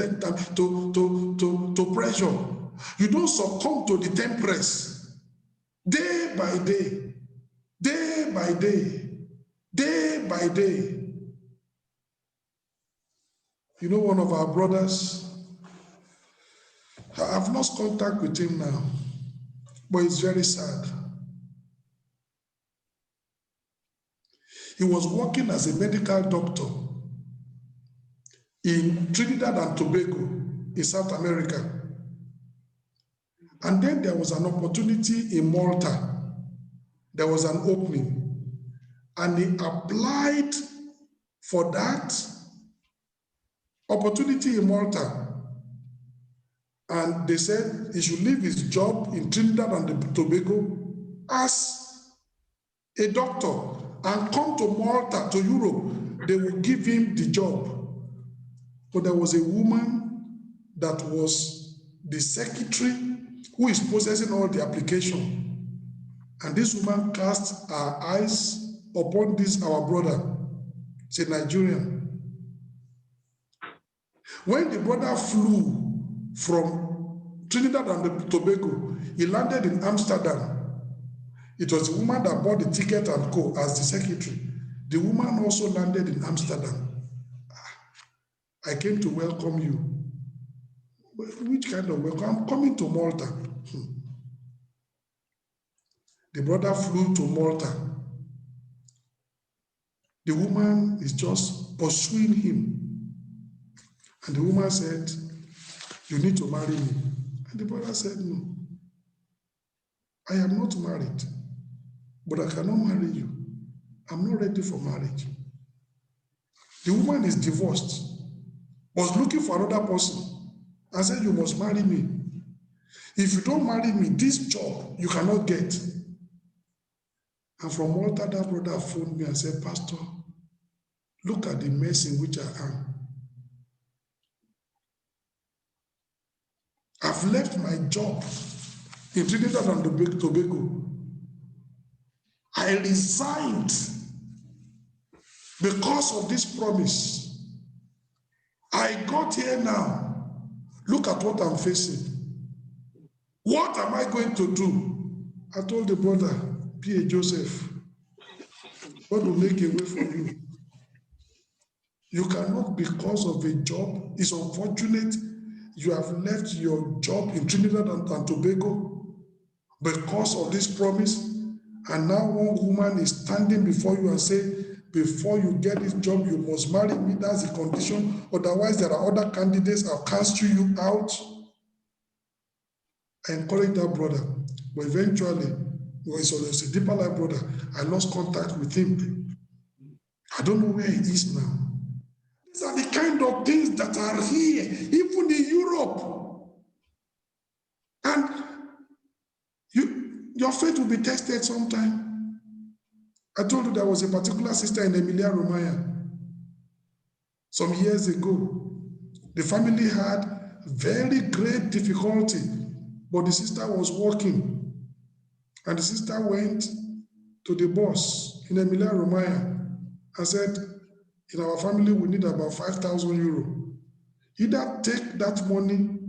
pressure. You don't succumb to the temptress. Day by day, day by day, day by day. You know, one of our brothers, I've lost contact with him now, but it's very sad. He was working as a medical doctor in Trinidad and Tobago in South America. And then there was an opportunity in Malta. There was an opening. And he applied for that opportunity in Malta. And they said he should leave his job in Trinidad and Tobago as a doctor and come to Malta, to Europe. They will give him the job. But there was a woman that was the secretary who is processing all the application. And this woman cast her eyes upon this, our brother. He's a Nigerian. When the brother flew from Trinidad and Tobago, he landed in Amsterdam. It was the woman that bought the ticket and co as the secretary. The woman also landed in Amsterdam. I came to welcome you. Which kind of welcome? I'm coming to Malta. The brother flew to Malta. The woman is just pursuing him. And the woman said, you need to marry me. And the brother said, no. I am not married, but I cannot marry you. I'm not ready for marriage. The woman is divorced, was looking for another person, and said, you must marry me. If you don't marry me, this job you cannot get. And from Malta, that brother phoned me and said, Pastor, look at the mess in which I am. I've left my job in Trinidad and Tobago. I resigned because of this promise. I got here now. Look at what I'm facing. What am I going to do? I told the brother, P.A. Joseph, God will make a way for you. You cannot, because of a job. It's unfortunate you have left your job in Trinidad and Tobago because of this promise. And now one woman is standing before you and say, before you get this job, you must marry me. That's the condition. Otherwise, there are other candidates. I'll cancel you out. I encouraged that brother. But eventually, it's a deeper life brother. I lost contact with him. I don't know where he is now. These are the kind of things that are here, even in Europe. And your faith will be tested sometime. I told you there was a particular sister in Emilia-Romagna some years ago. The family had very great difficulty, but the sister was working. And the sister went to the boss in Emilia-Romagna and said, in our family, we need about 5,000 euro. Either take that money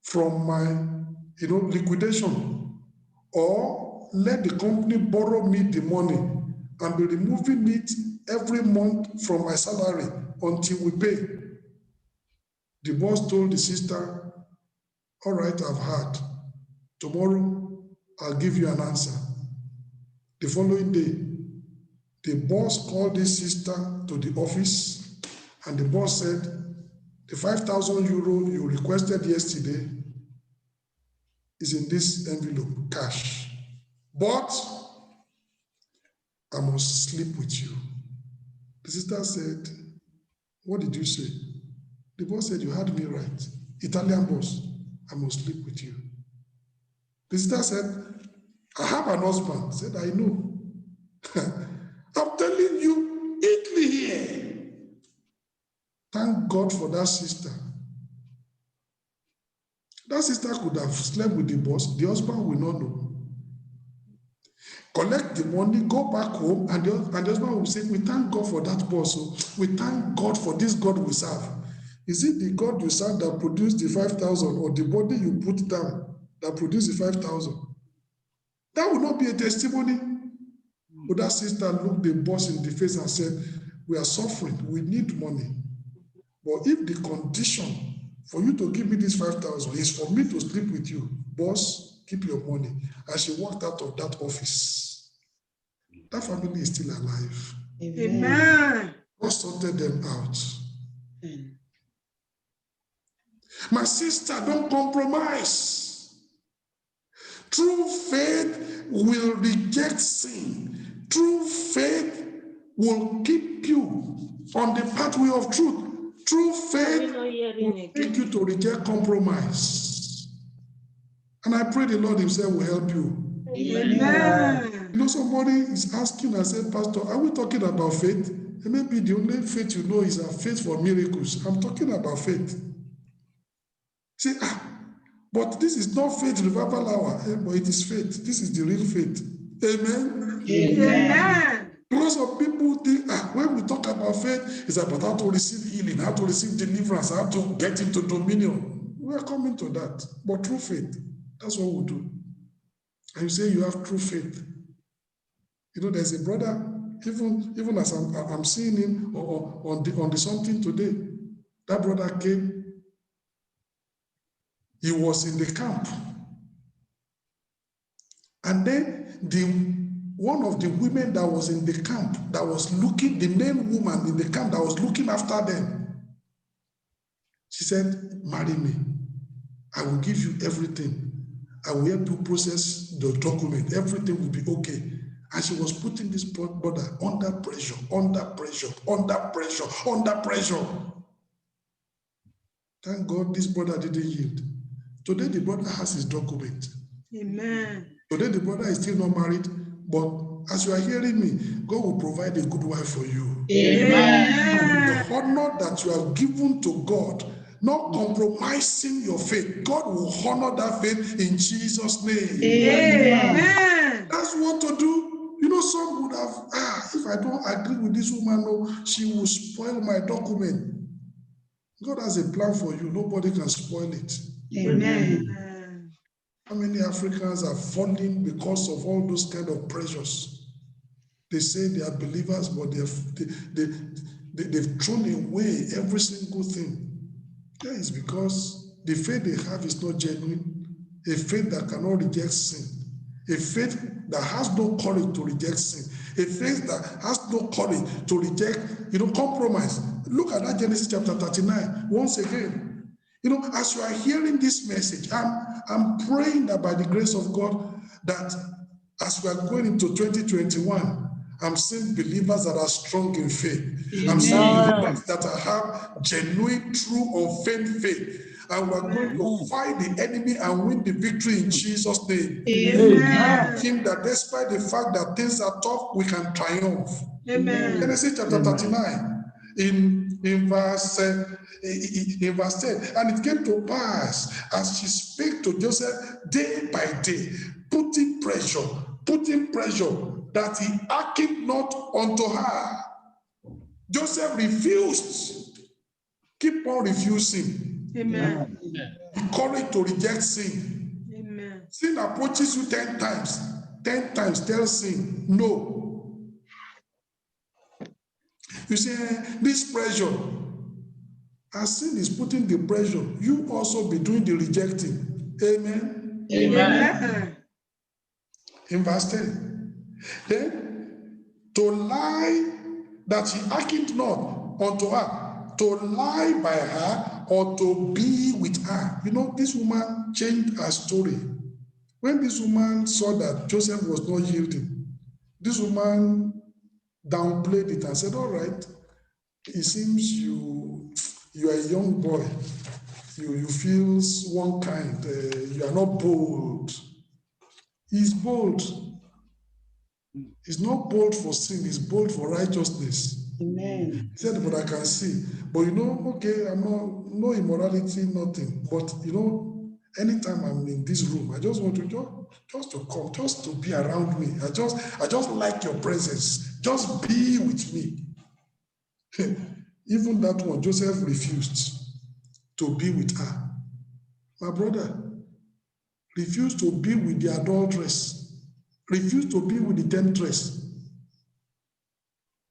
from my liquidation, or let the company borrow me the money and be removing it every month from my salary until we pay. The boss told the sister, all right, I've heard. Tomorrow, I'll give you an answer. The following day, the boss called this sister to the office, and the boss said, the 5,000 euro you requested yesterday is in this envelope, cash. But I must sleep with you. The sister said, what did you say? The boss said, you heard me right. Italian boss, I must sleep with you. The sister said, I have an husband. Said, I know. I'm telling you, Italy here. Thank God for that sister. That sister could have slept with the boss. The husband will not know. Collect the money, go back home, and the husband will say, we thank God for that boss. So we thank God for this God we serve. Is it the God you serve that produced the 5,000, or the body you put down that produced the 5,000? That would not be a testimony. But that sister looked the boss in the face and said, we are suffering, we need money. But if the condition for you to give me this 5,000 is for me to sleep with you, boss, keep your money. And she walked out of that office. That family is still alive. Amen. God sorted them out. My sister, don't compromise. True faith will reject sin. True faith will keep you on the pathway of truth. True faith will make you to reject compromise. And I pray the Lord himself will help you. Amen. You know, somebody is asking and said, Pastor, are we talking about faith? And maybe the only faith you know is a faith for miracles. I'm talking about faith. Say, but this is not faith revival hour, but it is faith. This is the real faith. Amen. Amen. Because of people think, when we talk about faith, it's about how to receive healing, how to receive deliverance, how to get into dominion. We are coming to that. But true faith, that's what we do. And you say you have true faith. You know, there's a brother, even as I'm seeing him on the something today, that brother came. He was in the camp. And then one of the women that was in the camp, that was looking, the main woman in the camp that was looking after them, she said, marry me. I will give you everything. I will help you process the document. Everything will be okay. And she was putting this brother under pressure, under pressure, under pressure, under pressure. Thank God this brother didn't yield. Today the brother has his document. Amen. Today the brother is still not married, but as you are hearing me, God will provide a good wife for you. Amen. The honor that you have given to God, not compromising your faith, God will honor that faith in Jesus' name. Amen. That's what to do. You know, some would have, if I don't agree with this woman, no, she will spoil my document. God has a plan for you. Nobody can spoil it. Amen. How many Africans are falling because of all those kind of pressures? They say they are believers, but they've thrown away every single thing. That is because the faith they have is not genuine, a faith that cannot reject sin, a faith that has no courage to reject sin, a faith that has no courage to reject, compromise. Look at that Genesis chapter 39 once again. As you are hearing this message, I'm praying that by the grace of God, that as we are going into 2021, I'm seeing believers that are strong in faith. Amen. I'm seeing believers that have genuine, true, unfeigned faith. And we're going to fight the enemy and win the victory in Jesus' name. Amen. Him that despite the fact that things are tough, we can triumph. Amen. Genesis chapter 39, in verse 10, and it came to pass as she spake to Joseph day by day, putting pressure, that he hearkened not unto her. Joseph refused. Keep on refusing. Amen. The courage to reject sin. Amen. Sin approaches you 10 times. 10 times, tell sin, no. You say, this pressure, as sin is putting the pressure, you also be doing the rejecting. Amen. Amen. In verse 10, then to lie that he hearkened not unto her, to lie by her or to be with her. This woman changed her story. When this woman saw that Joseph was not yielding, this woman downplayed it and said, all right, it seems you are a young boy. You feel one kind. You are not bold. He's bold. He's not bold for sin. He's bold for righteousness. Amen. He said, but I can see. But okay, I'm no immorality, nothing. But anytime I'm in this room, I just want to just to come, just to be around me. I just like your presence. Just be with me. Even that one, Joseph refused to be with her. My brother refused to be with the adulteress, refused to be with the temptress.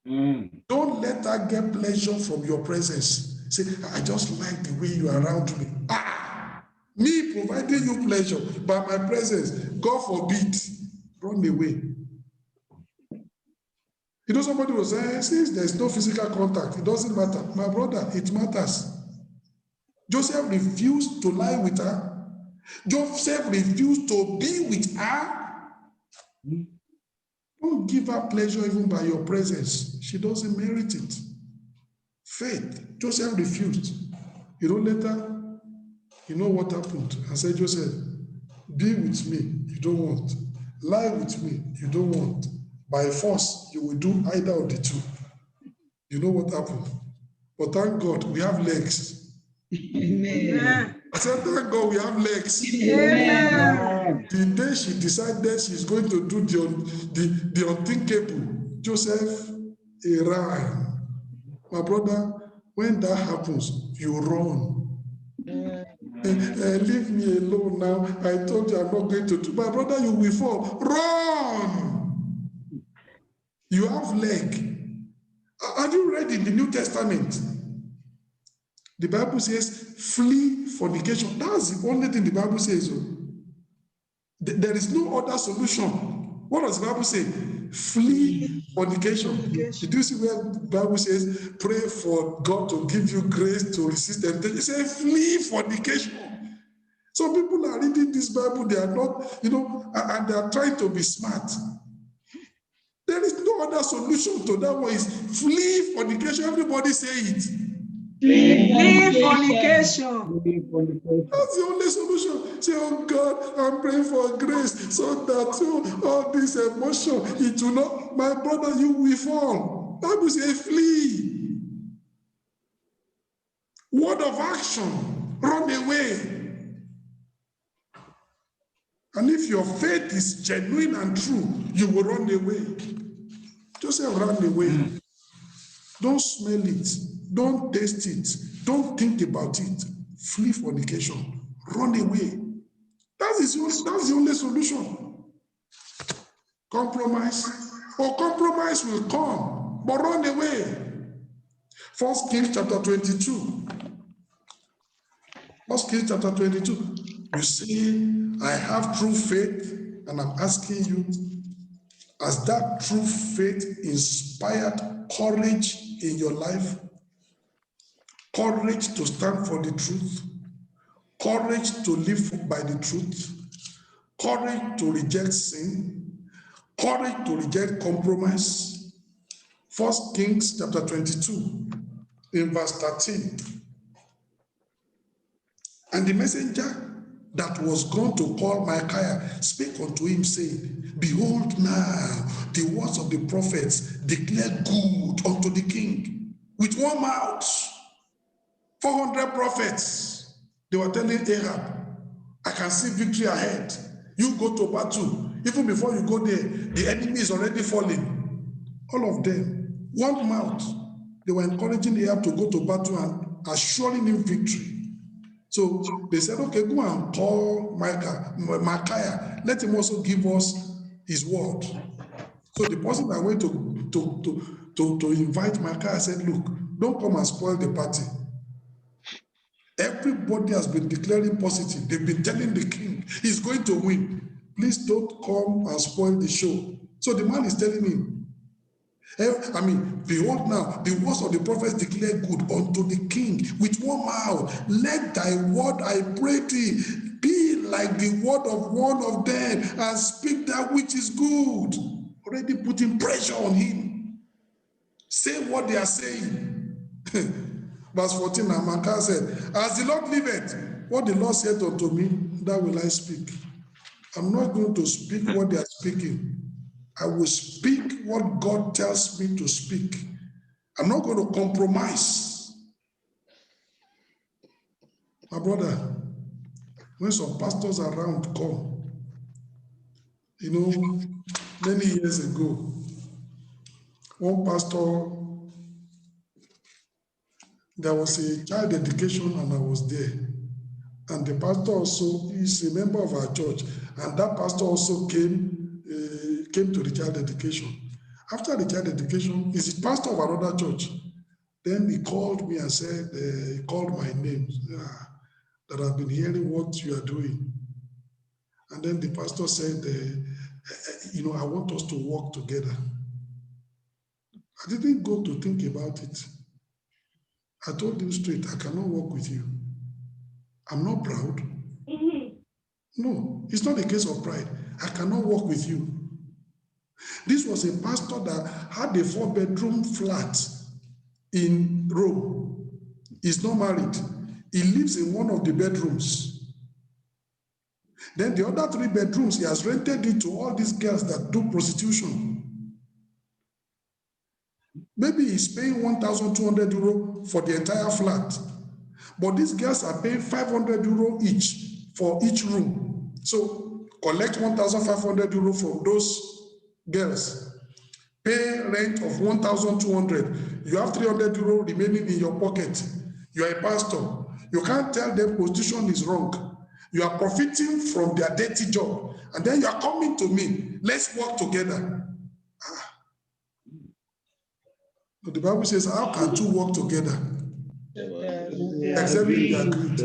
Don't let her get pleasure from your presence. Say, I just like the way you are around me. Me providing you pleasure by my presence, God forbid, run away. Somebody was saying, since there's no physical contact, it doesn't matter. My brother, it matters. Joseph refused to lie with her. Joseph refused to be with her. Don't give her pleasure even by your presence. She doesn't merit it. Faith. Joseph refused. Later, what happened? I said, Joseph, be with me, you don't want. Lie with me, you don't want. By force, you will do either of the two. You know what happened? But thank God, we have legs. Amen. I said, thank God, we have legs. Amen. The day she decided she's going to do the unthinkable, Joseph ran. My brother, when that happens, you run. Leave me alone now. I told you I'm not going to do. My brother, you will fall. Run! You have leg. Have you read in the New Testament? The Bible says, flee fornication. That's the only thing the Bible says. There is no other solution. What does the Bible say? Flee fornication. Did you see where the Bible says, pray for God to give you grace to resist temptation? It says, flee fornication. So people are reading this Bible, they are not, and they are trying to be smart. There is no other solution to that one. Is flee fornication. Everybody say it. Flee fornication. That's the only solution. Say, oh God, I'm praying for grace so that all this emotion, it will not, my brother, you will fall. Bible says flee. Word of action, run away. And if your faith is genuine and true, you will run away. Just say run away. Don't smell it. Don't taste it. Don't think about it. Flee fornication. Run away. That's the only solution. Compromise. Or compromise will come, but run away. 1 Kings chapter 22. 1 Kings chapter 22. You see, I have true faith, and I'm asking you, has that true faith inspired courage in your life? Courage to stand for the truth, courage to live by the truth, courage to reject sin, courage to reject compromise. 1 Kings chapter 22, in verse 13. And the messenger that was gone to call Micaiah spake unto him, saying, Behold now, the words of the prophets declare good unto the king with one mouth. 400 prophets, they were telling Ahab, I can see victory ahead. You go to battle. Even before you go there, the enemy is already falling. All of them, one mouth. They were encouraging Ahab to go to battle and assuring him victory. So they said, okay, go and call Micaiah. Let him also give us his word. So the person that went to invite Micaiah said, look, don't come and spoil the party. Everybody has been declaring positive. They've been telling the king he's going to win. Please don't come and spoil the show. So the man is telling him, behold now, the words of the prophets declare good unto the king with one mouth. Let thy word, I pray thee, be like the word of one of them, and speak that which is good. Already putting pressure on him. Say what they are saying. Verse 14, and Micaiah said, as the Lord liveth, what the Lord said unto me, that will I speak. I'm not going to speak what they are speaking. I will speak what God tells me to speak. I'm not going to compromise. My brother, when some pastors around come, many years ago, one pastor, there was a child dedication and I was there. And the pastor also is a member of our church. And that pastor also came to the child dedication. After the child dedication, he's the pastor of another church. Then he called me and said, he called my name, that I've been hearing what you are doing. And then the pastor said, I want us to work together. I didn't go to think about it. I told him straight, I cannot work with you. I'm not proud. No, it's not a case of pride. I cannot work with you. This was a pastor that had a 4-bedroom flat in Rome. He's not married. He lives in one of the bedrooms. Then the other 3 bedrooms, he has rented it to all these girls that do prostitution. Maybe he's paying 1,200 euro for the entire flat. But these girls are paying 500 euro each for each room. So collect 1,500 euro from those girls. Pay rent of 1,200. You have 300 euro remaining in your pocket. You are a pastor. You can't tell them prostitution is wrong. You are profiting from their dirty job. And then you are coming to me. Let's work together. The Bible says, how can two work together? Except we agreed.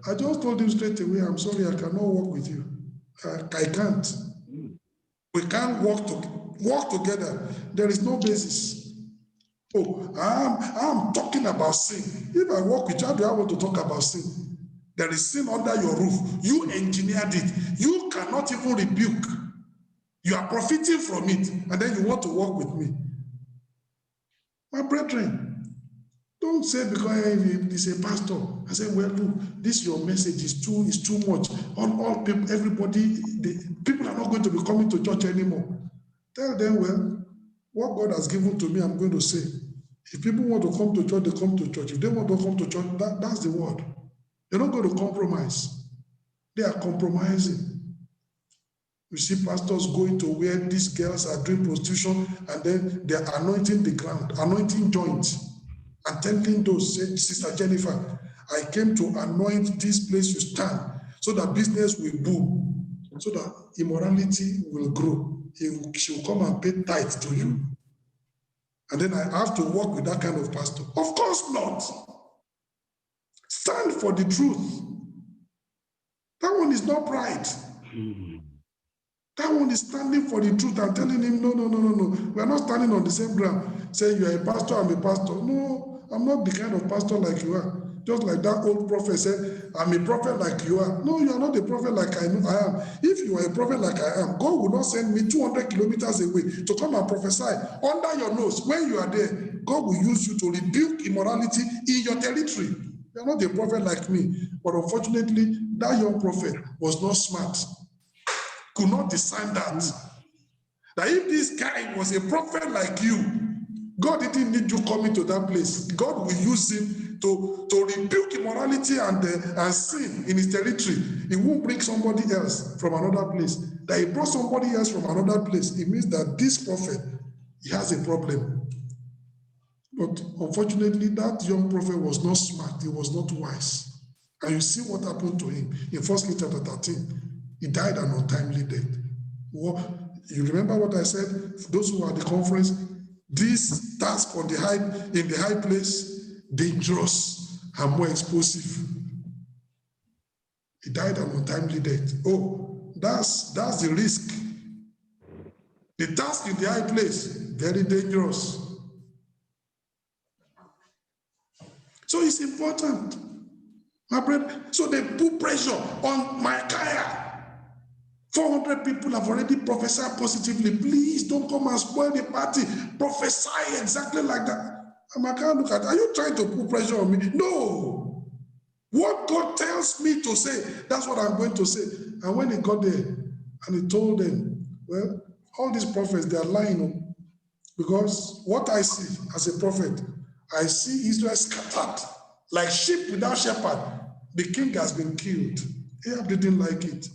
I just told him straight away, I'm sorry, I cannot work with you. I can't. We can't work together. There is no basis. Oh, I'm talking about sin. If I work with you, I want to talk about sin. There is sin under your roof. You engineered it. You cannot even rebuke. You are profiting from it, and then you want to work with me. My brethren, don't say because he's a pastor. I say, well, look, this your message is too much. All people, everybody, people are not going to be coming to church anymore. Tell them, well, what God has given to me, I'm going to say. If people want to come to church, they come to church. If they want to come to church, that's the word. They're not going to compromise. They are compromising. You see pastors going to where these girls are doing prostitution, and then they're anointing the ground, anointing joints, and telling those, say, Sister Jennifer, I came to anoint this place you stand so that business will boom, so that immorality will grow. She will come and pay tithe to you. And then I have to work with that kind of pastor. Of course not. Stand for the truth. That one is not pride. That one is standing for the truth and telling him, no. We are not standing on the same ground. Say, you are a pastor, I'm a pastor. No, I'm not the kind of pastor like you are. Just like that old prophet said, I'm a prophet like you are. No, you are not a prophet like I am. If you are a prophet like I am, God will not send me 200 kilometers away to come and prophesy under your nose. When you are there, God will use you to rebuke immorality in your territory. You are not a prophet like me. But unfortunately, that young prophet was not smart. Could not discern that if this guy was a prophet like you, God didn't need you coming to that place. God will use him to rebuke immorality and sin in his territory. He won't bring somebody else from another place. That he brought somebody else from another place, it means that this prophet, he has a problem. But unfortunately, that young prophet was not smart. He was not wise. And you see what happened to him in 1 Kings chapter 13. He died an untimely death. You remember what I said? Those who are at the conference, this task in the high place, dangerous and more explosive. He died an untimely death. Oh, that's the risk. The task in the high place, very dangerous. So it's important, my brother. So they put pressure on Micaiah. 400 people have already prophesied positively. Please don't come and spoil the party. Prophesy exactly like that. And Micaiah look at, are you trying to put pressure on me? No. What God tells me to say, that's what I'm going to say. And when he got there, and he told them, well, all these prophets, they are lying. Because what I see as a prophet, I see Israel scattered like sheep without shepherd. The king has been killed. Ahab didn't like it.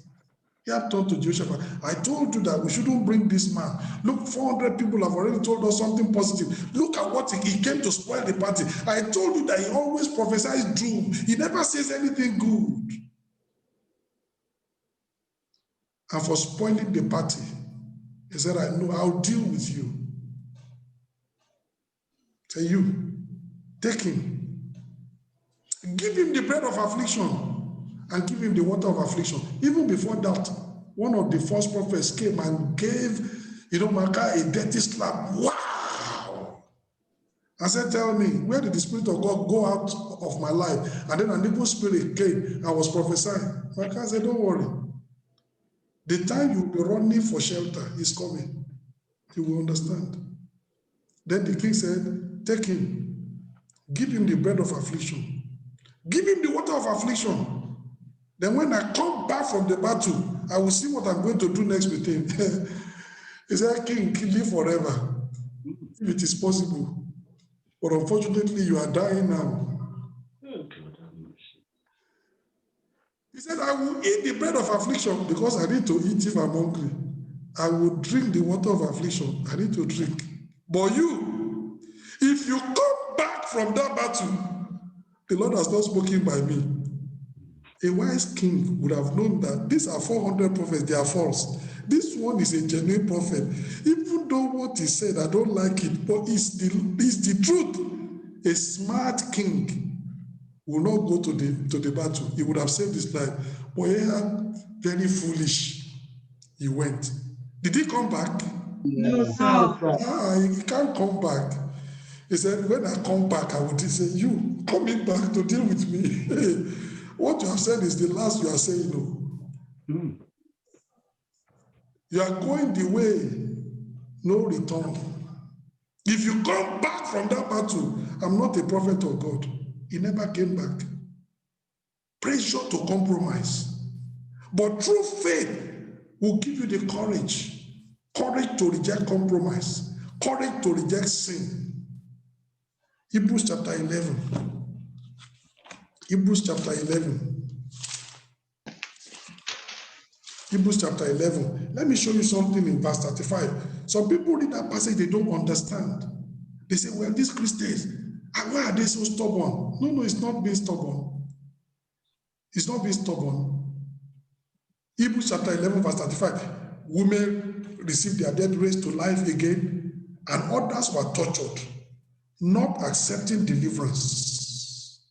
Ahab turned to Jehoshaphat. I told you that we shouldn't bring this man. Look, 400 people have already told us something positive. Look at what he came to spoil the party. I told you that he always prophesies doom. He never says anything good. And for spoiling the party, he said, I know, I'll deal with you. Say, you, take him. Give him the bread of affliction and give him the water of affliction. Even before that, one of the false prophets came and gave, Micaiah a dirty slap. Wow! I said, tell me, where did the Spirit of God go out of my life? And then an evil spirit came and was prophesying. Micaiah said, don't worry. The time you'll be running for shelter is coming. You will understand. Then the king said, take him. Give him the bread of affliction. Give him the water of affliction. Then when I come back from the battle, I will see what I'm going to do next with him. He said, King, live forever, if it is possible. But unfortunately, you are dying now. He said, I will eat the bread of affliction because I need to eat if I'm hungry. I will drink the water of affliction. I need to drink. But you, if you come back from that battle, the Lord has not spoken by me. A wise king would have known that these are 400 prophets, they are false. This one is a genuine prophet. Even though what he said, I don't like it, but it's the truth. A smart king will not go to the battle. He would have saved his life. But Ahab, very foolish, he went. Did he come back? No, sir. He can't come back. He said, when I come back, I will say, you coming back to deal with me. What you have said is the last you are saying. No. You are going the way, no return. If you come back from that battle, I'm not a prophet of God. He never came back. Pressure to compromise. But true faith will give you the courage to reject compromise, courage to reject sin. Hebrews chapter 11. Hebrews chapter 11. Hebrews chapter 11. Let me show you something in verse 35. Some people read that passage, they don't understand. They say, well, these Christians, why are they so stubborn? No, it's not being stubborn. It's not being stubborn. Hebrews chapter 11, verse 35. Women received their dead raised to life again, and others were tortured, not accepting deliverance.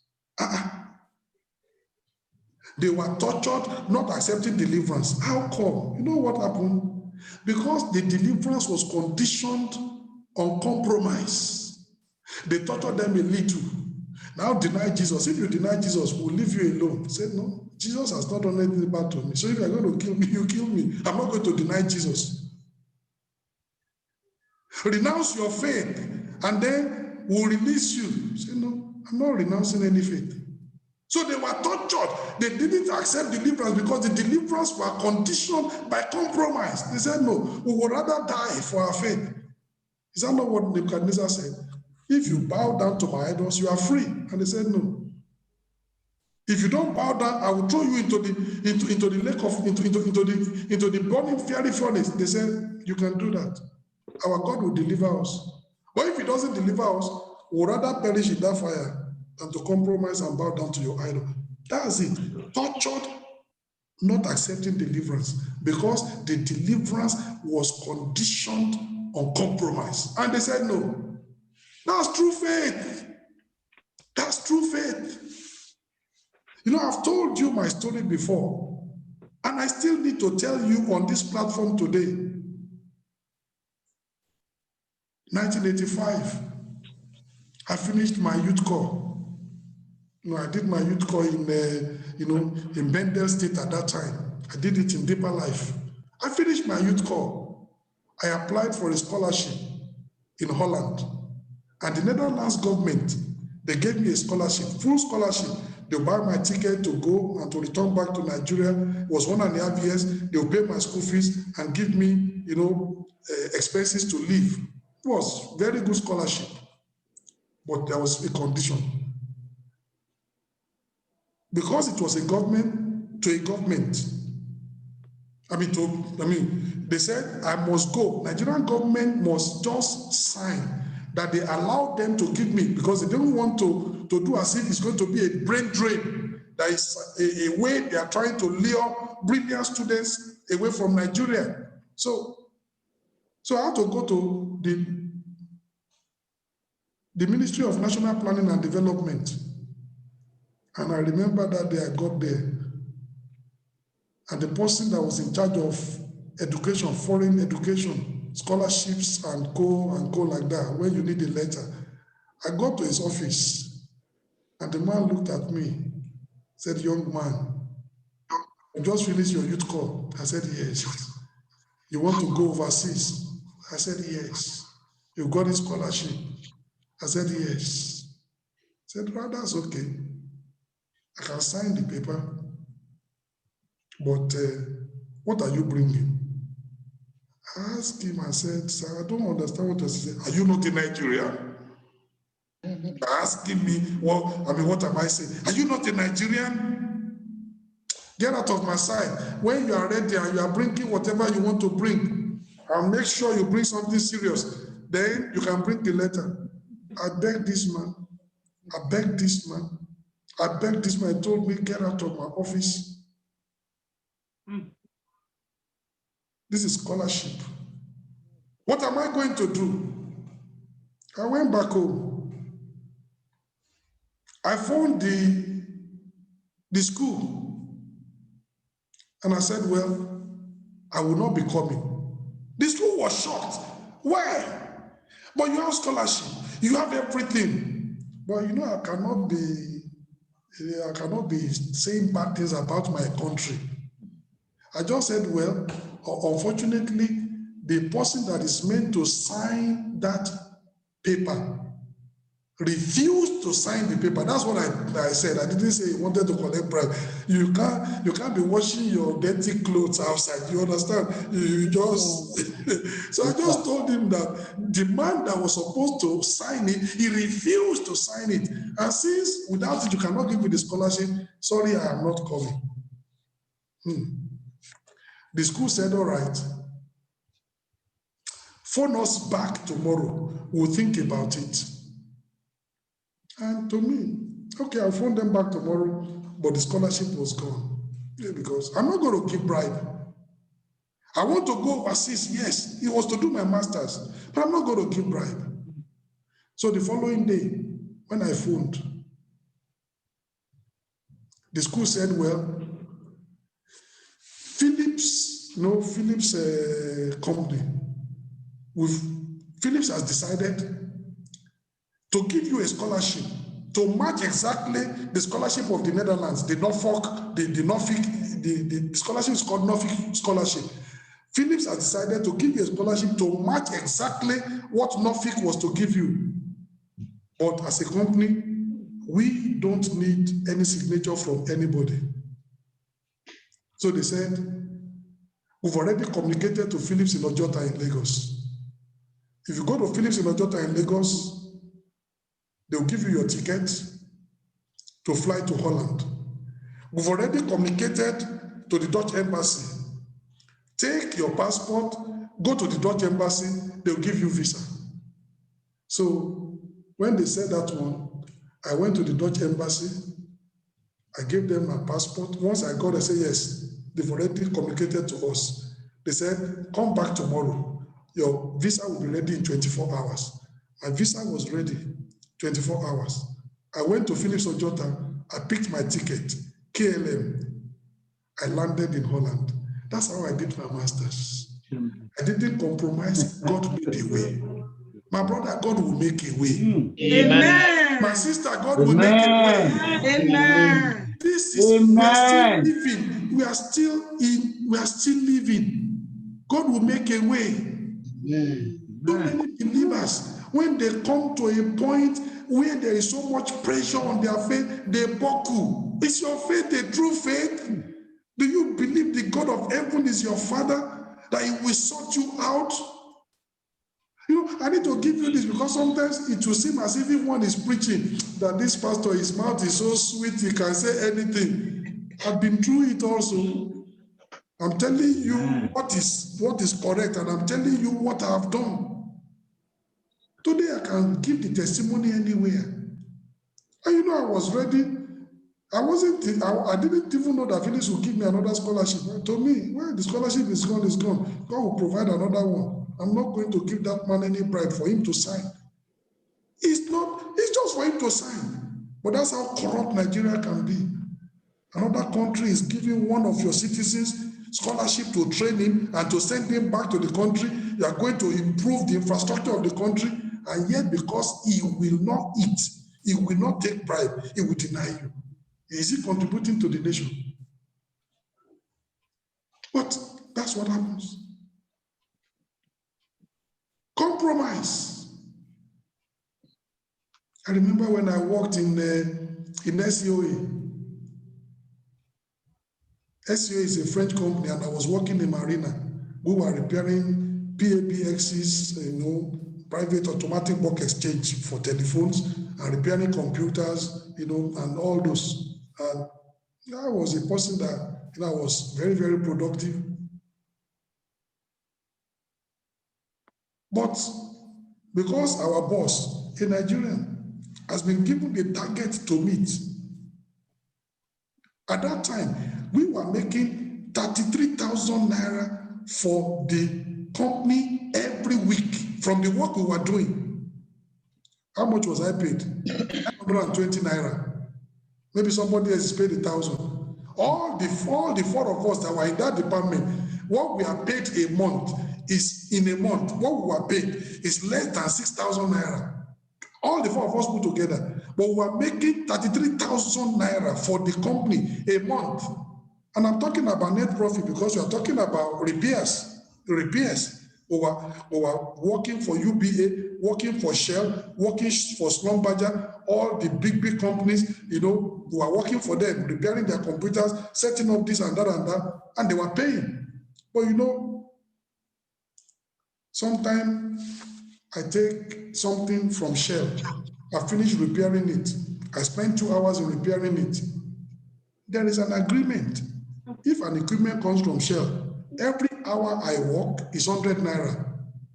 They were tortured, not accepting deliverance. How come? You know what happened? Because the deliverance was conditioned on compromise. They tortured them a little. Now deny Jesus. If you deny Jesus, we'll leave you alone. Say, no, Jesus has not done anything bad to me. So if you're going to kill me, you kill me. I'm not going to deny Jesus. Renounce your faith, and then we'll release you. Say, no, I'm not renouncing any faith. So they were tortured. They didn't accept deliverance because the deliverance were conditioned by compromise. They said, no, we would rather die for our faith. Is that not what Nebuchadnezzar said? If you bow down to my idols, you are free. And they said, no. If you don't bow down, I will throw you into the lake of into the burning fiery furnace. They said, you can do that. Our God will deliver us. But if he doesn't deliver us, we'll rather perish in that fire than to compromise and bow down to your idol. That's it. Tortured, not accepting deliverance, because the deliverance was conditioned on compromise. And they said, no. That's true faith. That's true faith. You know, I've told you my story before, and I still need to tell you on this platform today. 1985, I finished my youth corps. You know, I did my youth corps in, in Bendel State at that time. I did it in Deeper Life. I finished my youth corps. I applied for a scholarship in Holland. And the Netherlands government, they gave me a scholarship, full scholarship. They'll buy my ticket to go and to return back to Nigeria. It was 1.5 years. They'll pay my school fees and give me, expenses to live. It was very good scholarship. But there was a condition. Because it was a government to a government. They said, I must go. Nigerian government must just sign that they allowed them to give me, because they don't want to do as if it's going to be a brain drain. That is a way they are trying to lure brilliant students away from Nigeria. So I had to go to the Ministry of National Planning and Development. And I remember that day I got there, and the person that was in charge of education, foreign education, scholarships and co like that, when you need a letter, I got to his office, and the man looked at me, said, young man, you just finished your youth corps. I said, yes. You want to go overseas? I said, yes. You got a scholarship? I said, yes. I said, well, that's okay. I can sign the paper, but what are you bringing? I asked him, I said, sir, I don't understand what you're saying. Are you not in Nigeria? Asking me, what am I saying? Are you not a Nigerian? Get out of my sight. When you are ready and you are bringing whatever you want to bring, and make sure you bring something serious, then you can bring the letter. I begged this man. He told me, get out of my office. This is scholarship. What am I going to do? I went back home. I phoned the school, and I said, well, I will not be coming. The school was shocked. Why? But you have scholarship, you have everything. But I cannot be saying bad things about my country. I just said, well, unfortunately, the person that is meant to sign that paper refused to sign the paper. That's what I said. I didn't say he wanted to collect bribe. You can't be washing your dirty clothes outside. You understand? You just so I just told him that the man that was supposed to sign it, he refused to sign it. And since without it you cannot give me the scholarship, sorry, I am not coming. The school said, all right, phone us back tomorrow. We'll think about it. And to me, okay, I'll phone them back tomorrow, but the scholarship was gone. Yeah, because I'm not going to give bribe. I want to go overseas, yes. It was to do my master's, but I'm not going to give bribe. So the following day, when I phoned, the school said, well, Philips company, Philips has decided to give you a scholarship to match exactly the scholarship of the Netherlands, the Norfolk, the scholarship is called Norfolk Scholarship. Philips has decided to give you a scholarship to match exactly what Norfolk was to give you. But as a company, we don't need any signature from anybody. So they said, we've already communicated to Philips in Ojota in Lagos. If you go to Philips in Ojota in Lagos, they'll give you your ticket to fly to Holland. We've already communicated to the Dutch embassy. Take your passport, go to the Dutch embassy, they'll give you visa. So when they said that one, I went to the Dutch embassy, I gave them my passport. Once I got, I said, yes, they've already communicated to us. They said, come back tomorrow. Your visa will be ready in 24 hours. My visa was ready. 24 hours. I went to Philips Ojota, I picked my ticket, KLM. I landed in Holland. That's how I did my master's. I didn't compromise. God made a way. My brother, God will make a way. Amen. My sister, God will make a way. Amen. This is, we are still living. We are still living. God will make a way. So many believers, when they come to a point where there is so much pressure on their faith, they buckle. Is your faith a true faith? Do you believe the God of heaven is your Father, that He will sort you out? You know, I need to give you this because sometimes it will seem as if one is preaching that this pastor, his mouth is so sweet, he can say anything. I've been through it also. I'm telling you what is correct, and I'm telling you what I've done. Today I can give the testimony anywhere. And you know, I was ready. I didn't even know that Philips would give me another scholarship. To me, well, the scholarship is gone, it's gone. God will provide another one. I'm not going to give that man any bribe for him to sign. It's just for him to sign. But that's how corrupt Nigeria can be. Another country is giving one of your citizens scholarship to train him and to send him back to the country. You are going to improve the infrastructure of the country, and yet because he will not eat, he will not take bribe, he will deny you. Is he contributing to the nation? But that's what happens. Compromise. I remember when I worked in SCOA. SCOA is a French company, and I was working in Marina. We were repairing PABXs, private automatic box exchange for telephones, and repairing computers, and all those. And I was a person that was very, very productive. But because our boss, a Nigerian, has been given a target to meet, at that time, we were making 33,000 naira for the company every week from the work we were doing. How much was I paid? 920 naira. Maybe somebody else is paid 1,000. All the four of us that were in that department, what we are paid a month is, in a month, what we were paid is less than 6,000 naira. All the four of us put together, but we were making 33,000 naira for the company a month. And I'm talking about net profit because we are talking about repairs. We were working for UBA, working for Shell, working for Schlumberger, all the big companies, we were working for them, repairing their computers, setting up this and that, and they were paying. But sometimes I take something from Shell, I finish repairing it, I spend 2 hours in repairing it. There is an agreement. If an equipment comes from Shell, every hour I work is 100 naira.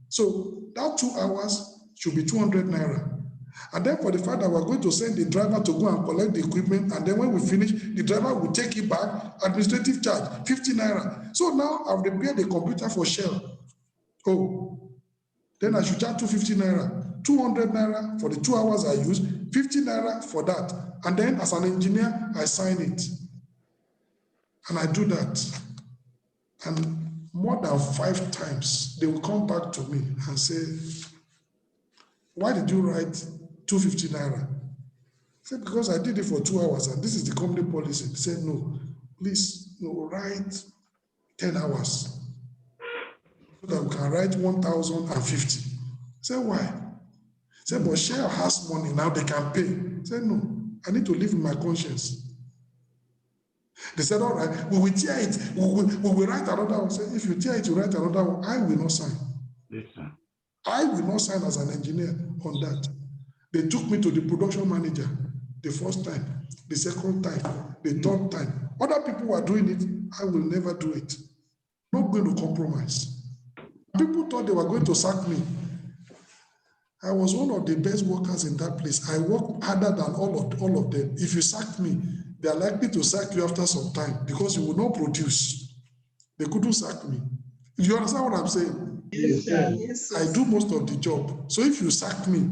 So that 2 hours should be 200 naira. And then for the fact that we're going to send the driver to go and collect the equipment, and then when we finish, the driver will take it back, administrative charge, 50 naira. So now I've repaired the computer for Shell. Oh, then I should charge 250 naira, 200 naira for the 2 hours I use, 50 naira for that. And then as an engineer, I sign it. And I do that. And more than 5 times, they will come back to me and say, why did you write 250 naira? I said, because I did it for 2 hours and this is the company policy. They said, no, please, write 10 hours so that we can write 1,050. I said, why? I said, but Shell has money, now they can pay. I said, no, I need to live in my conscience. They said, all right, we will tear it. We will write another one. I said, if you tear it, you write another one. I will not sign. Yes, sir. I will not sign as an engineer on that. They took me to the production manager the first time, the second time, the third time. Other people were doing it. I will never do it. I'm not going to compromise. People thought they were going to sack me. I was one of the best workers in that place. I worked harder than all of them. If you sack me, they are likely to sack you after some time because you will not produce. They couldn't sack me. You understand what I'm saying? Yes, sir. Yes, sir. I do most of the job. So if you sack me,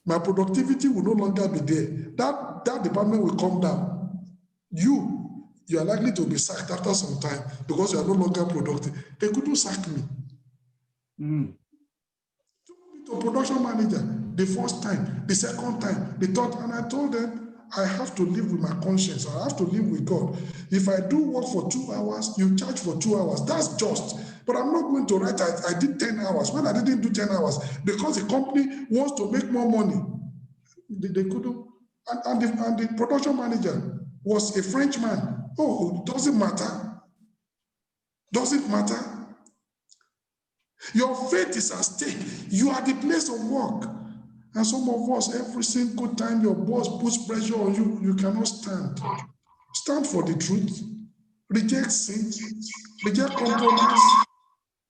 my productivity will no longer be there. That department will come down. You are likely to be sacked after some time because you are no longer productive. They couldn't sack me. To production manager, the first time, the second time, the third, and I told them, I have to live with my conscience. I have to live with God. If I do work for 2 hours, you charge for 2 hours. That's just. But I'm not going to write, I did 10 hours. When I didn't do 10 hours, because the company wants to make more money, they couldn't. And the production manager was a Frenchman. Oh, doesn't matter. Doesn't matter. Your faith is at stake. You are the place of work. And some of us, every single time your boss puts pressure on you, you cannot stand. Stand for the truth. Reject sin. Reject compromise.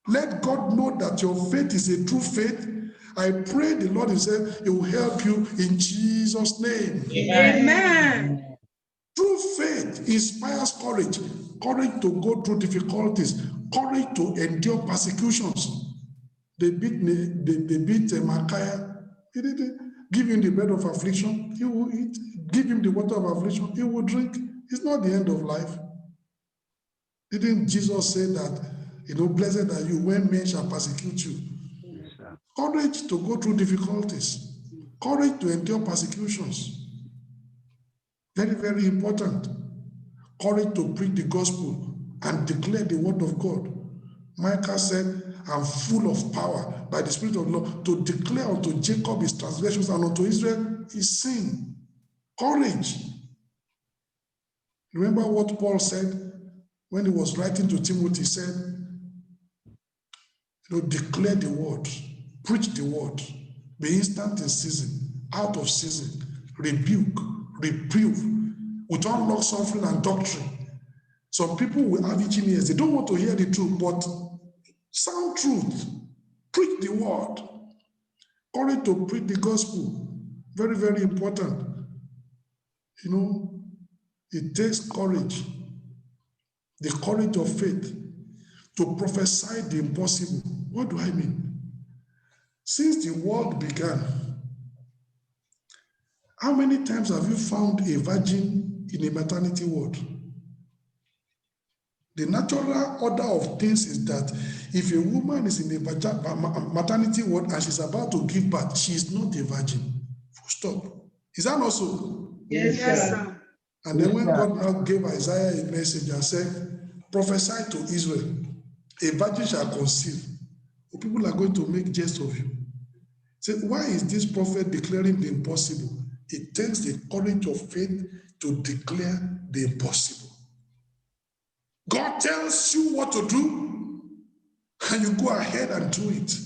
Let God know that your faith is a true faith. I pray the Lord himself, he will help you in Jesus' name. Amen. True faith inspires courage. Courage to go through difficulties. Courage to endure persecutions. They beat Micaiah. He didn't give him the bread of affliction. He will eat. Give him the water of affliction. He will drink. It's not the end of life. Didn't Jesus say that, blessed are you when men shall persecute you? Yes, sir. Courage to go through difficulties. Courage to endure persecutions. Very, very important. Courage to preach the gospel and declare the word of God. Micah said, I'm full of power by the Spirit of the Lord to declare unto Jacob his transgressions and unto Israel his sin. Courage. Remember what Paul said when he was writing to Timothy? He said, declare the word, preach the word, be instant in season, out of season, rebuke, reprove, with all long suffering and doctrine. Some people will have itching ears. They don't want to hear the truth, but sound truth. Preach the word. Courage to preach the gospel. Very, very important. It takes courage, the courage of faith, to prophesy the impossible. What do I mean? Since the world began, how many times have you found a virgin in a maternity ward? The natural order of things is that if a woman is in a maternity ward and she's about to give birth, she is not a virgin. Full stop. Is that not so? Yes, sir. And then when God now gave Isaiah a message and said, prophesy to Israel, a virgin shall conceive. People are going to make jest of you. Say, why is this prophet declaring the impossible? It takes the courage of faith to declare the impossible. God tells you what to do, and you go ahead and do it.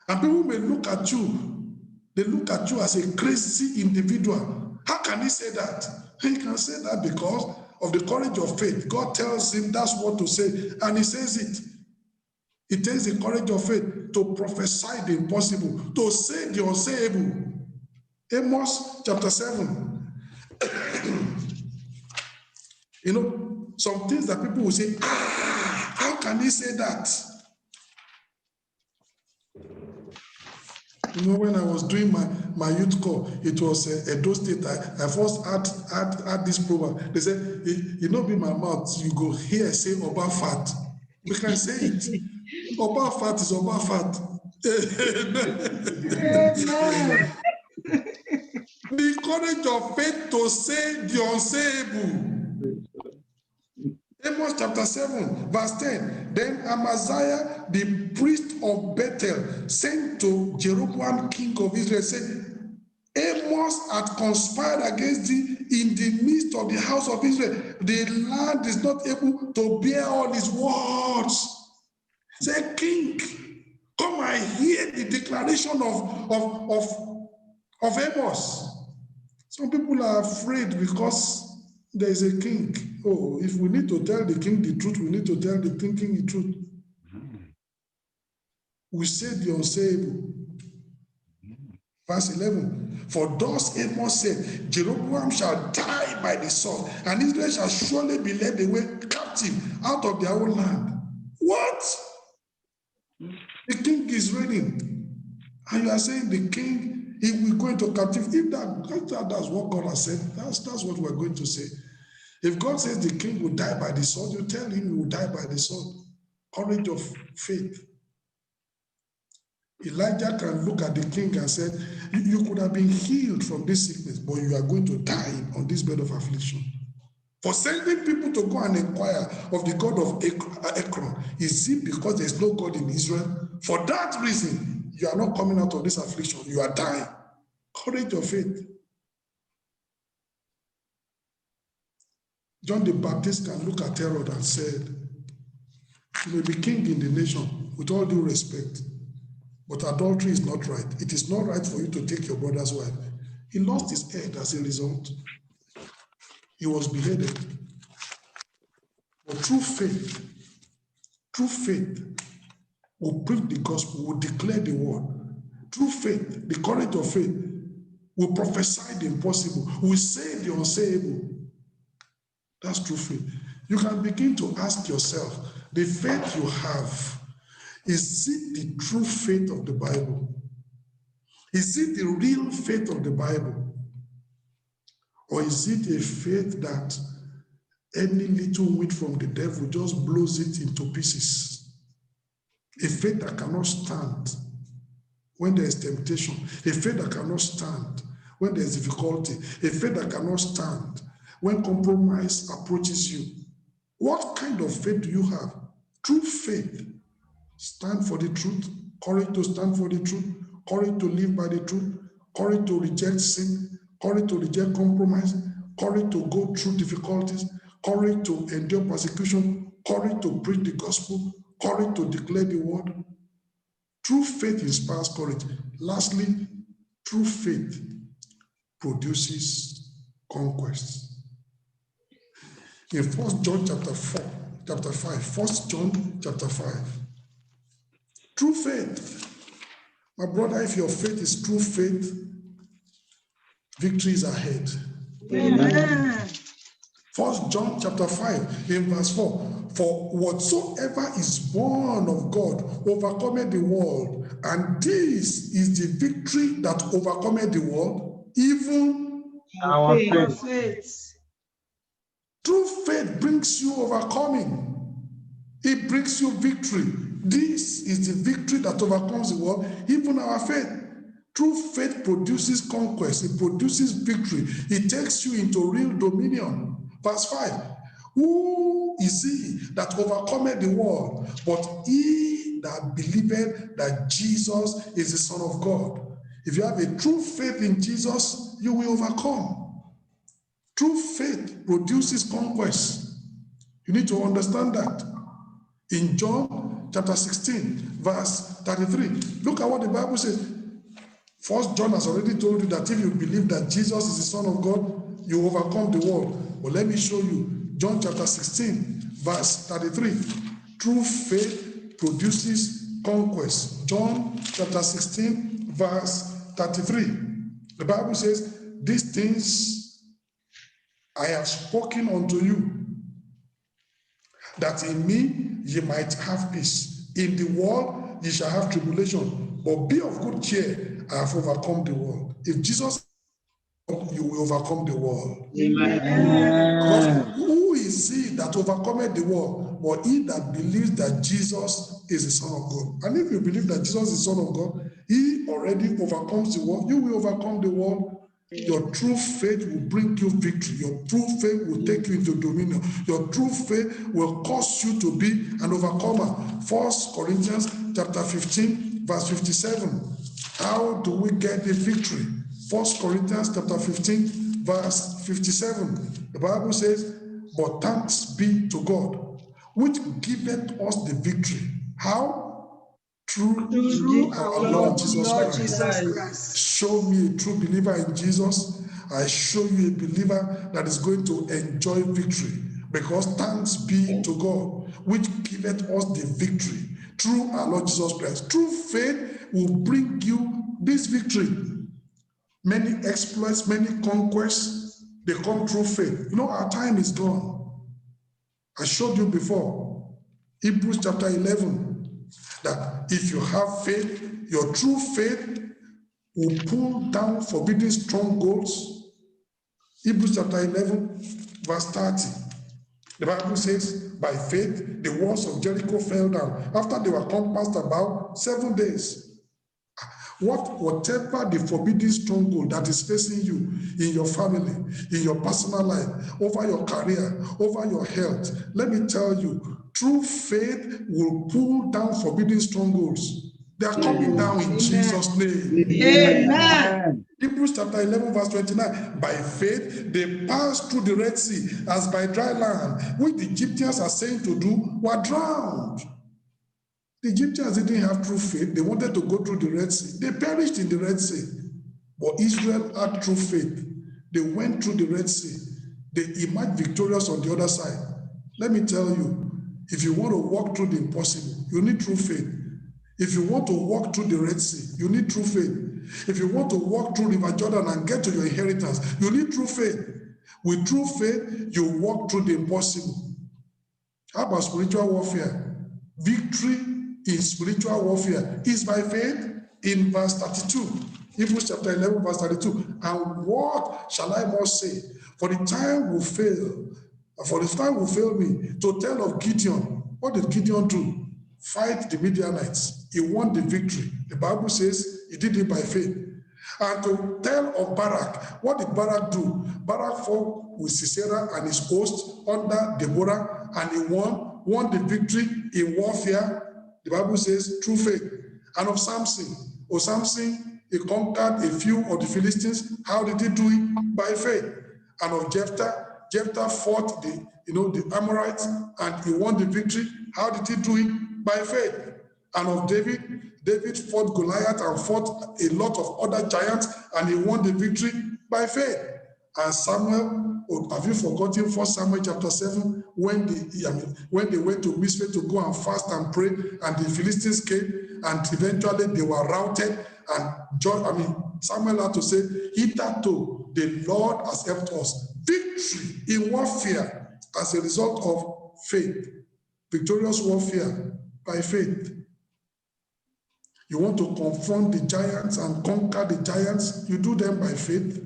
And people may look at you, they look at you as a crazy individual. How can he say that? He can say that because of the courage of faith. God tells him that's what to say, and he says it. It takes the courage of faith to prophesy the impossible, to say the unsayable. Amos chapter 7. You know, some things that people will say, how can he say that? You know, when I was doing my youth corps, it was Edo State. I first had this program. They said, you know, be my mouth, you go here, say Oba Fat. We can say it. Oba Fat is Oba Fat. Amen. The courage of faith to say the unsayable. Amos chapter 7, verse 10. Then Amaziah, the priest of Bethel, sent to Jeroboam, king of Israel, said, Amos had conspired against thee in the midst of the house of Israel. The land is not able to bear all his words. Say, king, come and hear the declaration of Amos. Some people are afraid because there is a king. Oh, if we need to tell the king the truth, we need to tell the king the truth. We say the unsayable. Verse 11. For thus Amos said, Jeroboam shall die by the sword, and Israel shall surely be led away captive out of their own land. What? The king is reigning. And you are saying the king, he will go into captivity. If that's what God has said, that's what we're going to say. If God says the king will die by the sword, you tell him he will die by the sword. Courage of faith. Elijah can look at the king and say, you could have been healed from this sickness, but you are going to die on this bed of affliction. For sending people to go and inquire of the God of Ekron, is it because there's no God in Israel? For that reason, you are not coming out of this affliction. You are dying. Courage of faith. John the Baptist can look at Herod and said, you may be king in the nation, with all due respect, but adultery is not right. It is not right for you to take your brother's wife. He lost his head as a result. He was beheaded. But through faith, will preach the gospel, will declare the word. Through faith, the courage of faith, will prophesy the impossible, will say the unsayable. That's true faith. You can begin to ask yourself, the faith you have, is it the true faith of the Bible? Is it the real faith of the Bible? Or is it a faith that any little wind from the devil just blows it into pieces? A faith that cannot stand when there is temptation. A faith that cannot stand when there is difficulty. A faith that cannot stand when compromise approaches you. What kind of faith do you have? True faith. Stand for the truth. Courage to stand for the truth. Courage to live by the truth. Courage to reject sin. Courage to reject compromise. Courage to go through difficulties. Courage to endure persecution. Courage to preach the gospel. Courage to declare the word. True faith inspires courage. Lastly, true faith produces conquest. In 1 John chapter 5, 1 John chapter 5. True faith. My brother, if your faith is true faith, victory is ahead. Amen. 1 John chapter 5 in verse 4. For whatsoever is born of God overcometh the world, and this is the victory that overcometh the world, even our Faith. faith. true faith brings you overcoming. It brings you victory. This is the victory that overcomes the world, even our faith. True faith produces conquest. It produces victory. It takes you into real dominion. Verse 5. Who is he that overcometh the world? But he that believeth that Jesus is the Son of God. If you have a true faith in Jesus, you will overcome. True faith produces conquest. You need to understand that. In John chapter 16, verse 33, look at what the Bible says. First John has already told you that if you believe that Jesus is the Son of God, you overcome the world. But let me show you. John chapter 16, verse 33. True faith produces conquest. John chapter 16, verse 33. The Bible says, these things I have spoken unto you, that in me ye might have peace. In the world ye shall have tribulation, but be of good cheer, I have overcome the world. If Jesus, you will overcome the world. Amen. Because who is he that overcometh the world? But he that believes that Jesus is the Son of God. And if you believe that Jesus is the Son of God, he already overcomes the world. You will overcome the world. Your true faith will bring you victory. Your true faith will take you into dominion. Your true faith will cause you to be an overcomer. 1 Corinthians chapter 15, verse 57. How do we get the victory? 1 Corinthians chapter 15, verse 57. The Bible says, but thanks be to God, which giveth us the victory. How? Through our Lord Jesus Christ. Show me a true believer in Jesus. I show you a believer that is going to enjoy victory. Because thanks be to God, which giveth us the victory through our Lord Jesus Christ. True faith will bring you this victory. Many exploits, many conquests, they come through faith. You know, our time is gone. I showed you before, Hebrews chapter 11, that if you have faith, your true faith will pull down forbidden strongholds. Hebrews chapter 11, verse 30. The Bible says, by faith, the walls of Jericho fell down after they were compassed about 7 days. Whatever the forbidden stronghold that is facing you in your family, in your personal life, over your career, over your health, let me tell you, true faith will pull down forbidden strongholds. They are coming down in Jesus' name. Amen. Hebrews chapter 11, verse 29. By faith, they passed through the Red Sea as by dry land, which the Egyptians are saying to do, were drowned. The Egyptians didn't have true faith. They wanted to go through the Red Sea. They perished in the Red Sea. But Israel had true faith. They went through the Red Sea. They emerged victorious on the other side. Let me tell you, if you want to walk through the impossible, you need true faith. If you want to walk through the Red Sea, you need true faith. If you want to walk through River Jordan and get to your inheritance, you need true faith. With true faith, you walk through the impossible. How about spiritual warfare? Victory in spiritual warfare is by faith in verse 32. Hebrews chapter 11, verse 32. And what shall I more say? For the time will fail. For the time will fail me to tell of Gideon. What did Gideon do? Fight the Midianites. He won the victory. The Bible says he did it by faith. And to tell of Barak, what did Barak do? Barak fought with Sisera and his host under Deborah, and he won the victory in warfare. The Bible says through faith. And of Samson, Samson, he conquered a few of the Philistines. How did he do it? By faith. And of Jephthah fought the Amorites, and he won the victory. How did he do it? By faith. And of David fought Goliath and fought a lot of other giants, and he won the victory by faith. And Samuel, have you forgotten 1 Samuel chapter 7, when they went to Mizpeh to go and fast and pray, and the Philistines came, and eventually they were routed, and Samuel had to say, hitherto the Lord has helped us. Victory in warfare as a result of faith. Victorious warfare by faith. You want to confront the giants and conquer the giants, you do them by faith.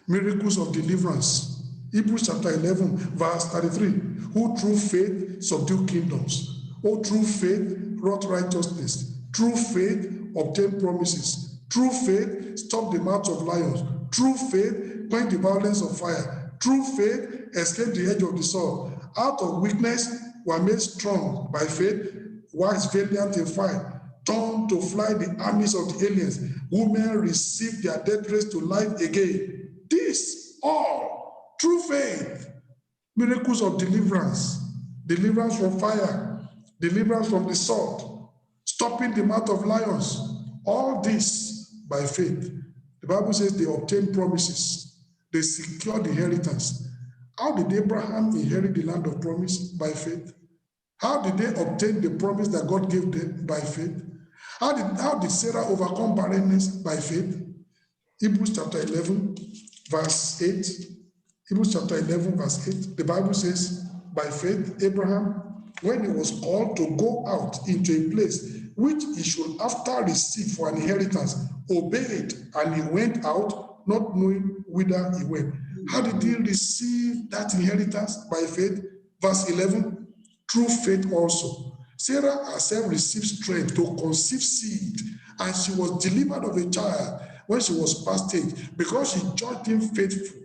Miracles of deliverance. Hebrews chapter 11, verse 33. Who through faith subdue kingdoms, Oh, through faith, wrought righteousness. Through faith, obtain promises. Through faith, stop the mouth of lions. Through faith, quench the violence of fire. Through faith, escape the edge of the sword. Out of weakness, were made strong by faith, wax valiant in fight, turned to fly the armies of the aliens. Women received their dead raised to life again. This all through faith. Miracles of deliverance, deliverance from fire, deliverance from the sword, stopping the mouth of lions. All this by faith. The Bible says they obtained promises. They secured inheritance. How did Abraham inherit the land of promise? By faith. How did they obtain the promise that God gave them? By faith. How did Sarah overcome barrenness? By faith. Hebrews chapter 11, verse 8. Hebrews chapter 11, verse 8. The Bible says, by faith, Abraham, when he was called to go out into a place which he should after receive for an inheritance, obeyed, and he went out, not knowing whither he went. How did he receive that inheritance? By faith. Verse 11, through faith also. Sarah herself received strength to conceive seed, and she was delivered of a child when she was past age, because she judged him faithful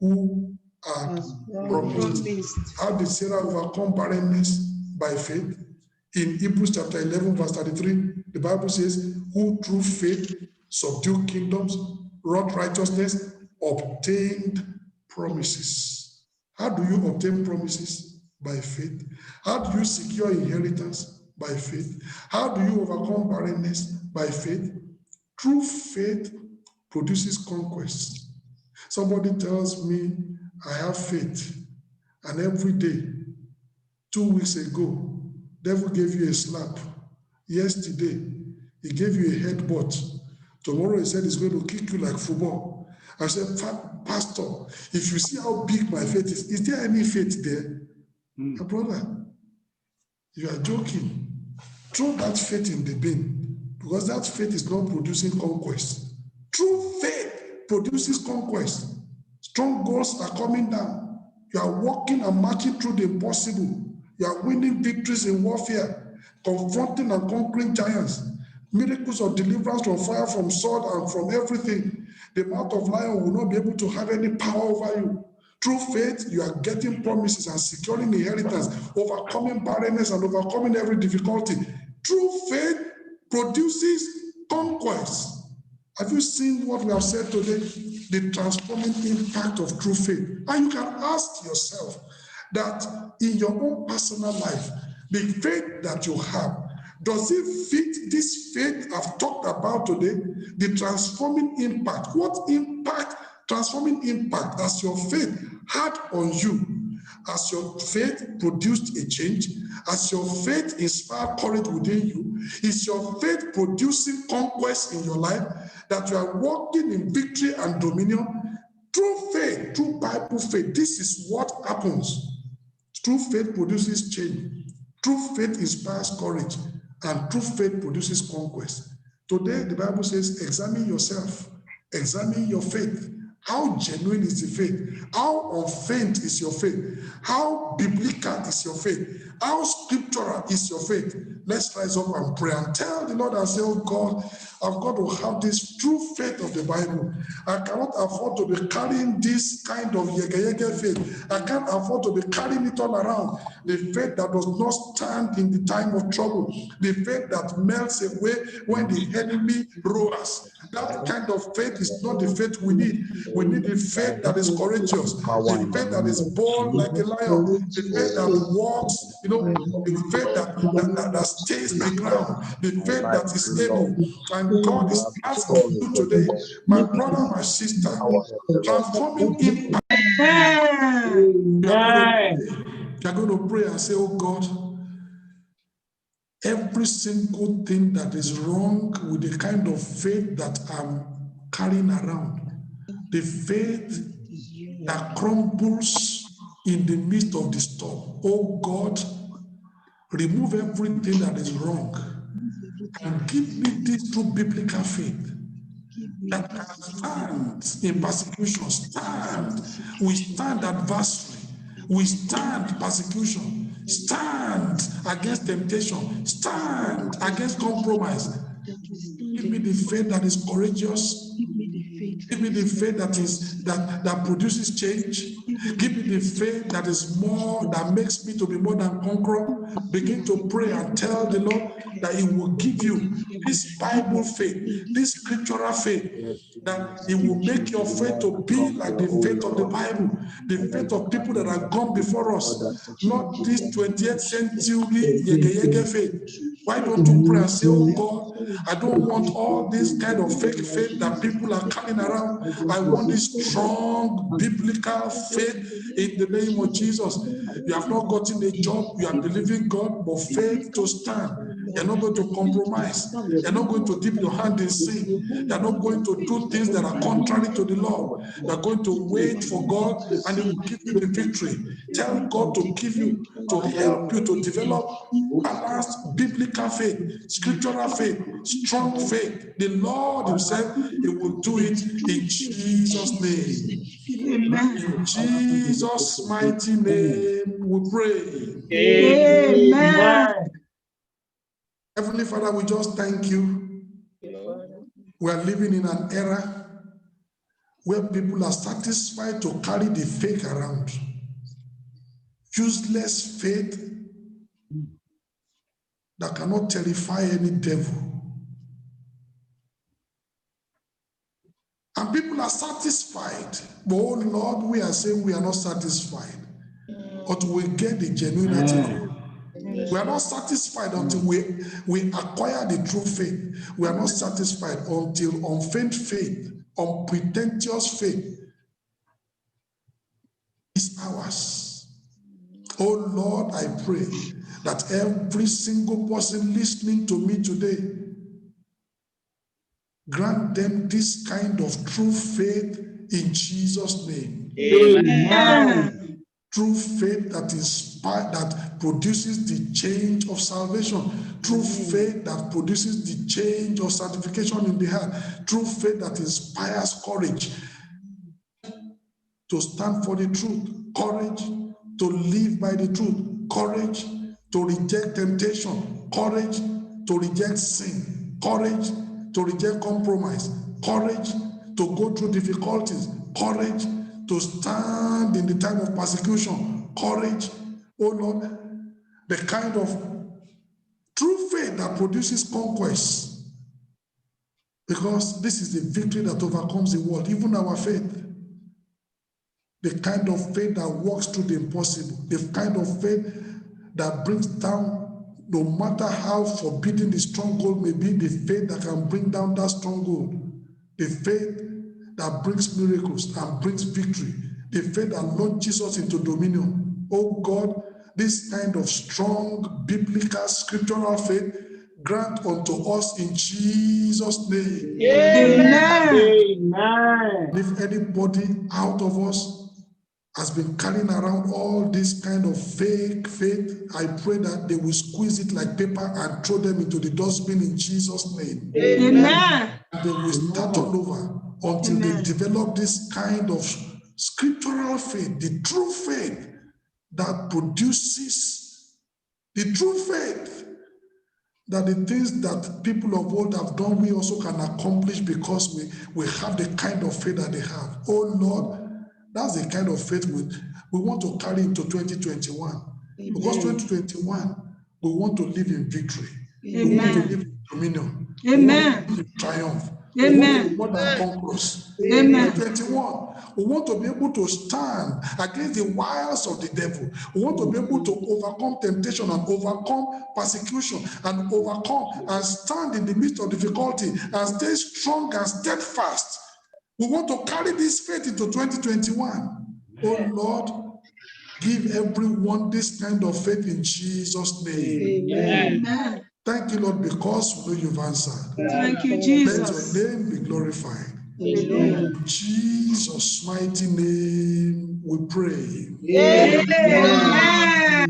who had promised. How did Sarah overcome barrenness? By faith. In Hebrews chapter 11, verse 33, the Bible says, who through faith subdued kingdoms, wrought righteousness, obtained promises. How do you obtain promises? By faith. How do you secure inheritance? By faith. How do you overcome barrenness? By faith. True faith produces conquest. Somebody tells me, I have faith, and every day, 2 weeks ago, devil gave you a slap. Yesterday, he gave you a headbutt. Tomorrow, he said he's going to kick you like football. I said, Pastor, if you see how big my faith is there any faith there? My brother, you are joking. Throw that faith in the bin, because that faith is not producing conquest. True faith produces conquest. Strongholds are coming down. You are walking and marching through the impossible. You are winning victories in warfare, confronting and conquering giants. Miracles of deliverance from fire, from sword, and from everything. The mouth of lion will not be able to have any power over you. Through faith, you are getting promises and securing inheritance, overcoming barrenness and overcoming every difficulty. True faith produces conquest. Have you seen what we have said today? The transforming impact of true faith. And you can ask yourself that in your own personal life, the faith that you have, does it fit this faith I've talked about today? The transforming impact. What impact, transforming impact, has your faith had on you? Has your faith produced a change? Has your faith inspired courage within you? Is your faith producing conquest in your life, that you are walking in victory and dominion? Through faith, through Bible faith, this is what happens. True faith produces change. True faith inspires courage. And true faith produces conquest. Today, the Bible says, examine yourself. Examine your faith. How genuine is the faith? How unfeigned is your faith? How biblical is your faith? How scriptural is your faith? Let's rise up and pray and tell the Lord and say, oh God, I've got to have this true faith of the Bible. I cannot afford to be carrying this kind of yege faith. I can't afford to be carrying it all around. The faith that does not stand in the time of trouble. The faith that melts away when the enemy roars. That kind of faith is not the faith we need. We need a faith that is courageous, the faith that is bold like a lion, the faith that walks, the faith that stays the ground, the faith that is able. And God is asking you today, my brother, my sister, transforming impact. You're going to pray and say, oh God, every single thing that is wrong with the kind of faith that I'm carrying around, the faith that crumbles in the midst of the storm. Oh God, remove everything that is wrong and give me this true biblical faith that can stand in persecution, stand. We stand adversary. We stand persecution. Stand against temptation. Stand against compromise. Give me the faith that is courageous. Give me the faith that produces change. Give me the faith that is more, that makes me to be more than conqueror. Begin to pray and tell the Lord that He will give you this Bible faith, this scriptural faith, that He will make your faith to be like the faith of the Bible, the faith of people that have gone before us, not this 20th century yege faith. Why don't you pray and say, oh God, I don't want all this kind of fake faith that people are carrying around. I want this strong biblical faith in the name of Jesus. You have not gotten a job, you are believing God, but faith to stand. You're not going to compromise. You're not going to dip your hand in sin. You're not going to do things that are contrary to the law. You're going to wait for God and He will give you the victory. Tell God to give you, to help you to develop balanced biblical faith, scriptural faith, strong faith. The Lord Himself, He will do it in Jesus' name. In Jesus' mighty name we pray. Amen. Heavenly Father, we just thank you. We are living in an era where people are satisfied to carry the fake around. Useless faith that cannot terrify any devil. And people are satisfied. But oh Lord, we are saying we are not satisfied until we get the genuine article. We are not satisfied until we acquire the true faith. We are not satisfied until unfeigned faith, unpretentious faith is ours. Oh Lord, I pray that every single person listening to me today, grant them this kind of true faith in Jesus' name. Amen. True faith that inspires, that produces the change of salvation. True faith that produces the change of sanctification in the heart. True faith that inspires courage to stand for the truth. Courage to live by the truth. Courage to reject temptation. Courage to reject sin. Courage to reject compromise. Courage to go through difficulties. Courage to stand in the time of persecution. Courage, oh Lord, the kind of true faith that produces conquest. Because this is the victory that overcomes the world, even our faith. The kind of faith that walks through the impossible. The kind of faith that brings down, no matter how forbidding the stronghold may be, the faith that can bring down that stronghold. The faith that brings miracles and brings victory. The faith that launches us into dominion. Oh God, this kind of strong biblical scriptural faith grant unto us in Jesus' name. Amen. If anybody out of us has been carrying around all this kind of fake faith, I pray that they will squeeze it like paper and throw them into the dustbin in Jesus' name. Amen. And they will start all over until they develop this kind of scriptural faith, the true faith that produces the true faith that the things that people of old have done, we also can accomplish because we have the kind of faith that they have. Oh Lord, that's the kind of faith we want to carry into 2021. Amen. Because 2021, we want to live in victory. Amen. We want to live in dominion. Amen. We want to live in triumph. Amen. We want to be more than conquerors. Amen. 2021, we want to be able to stand against the wiles of the devil. We want to be able to overcome temptation and overcome persecution and overcome and stand in the midst of difficulty and stay strong and steadfast. We want to carry this faith into 2021. Oh Lord, give everyone this kind of faith in Jesus' name. Amen. Thank you, Lord, because we know you've answered. Thank you, Jesus. Let your name be glorified. Amen. In Jesus' mighty name we pray. Amen.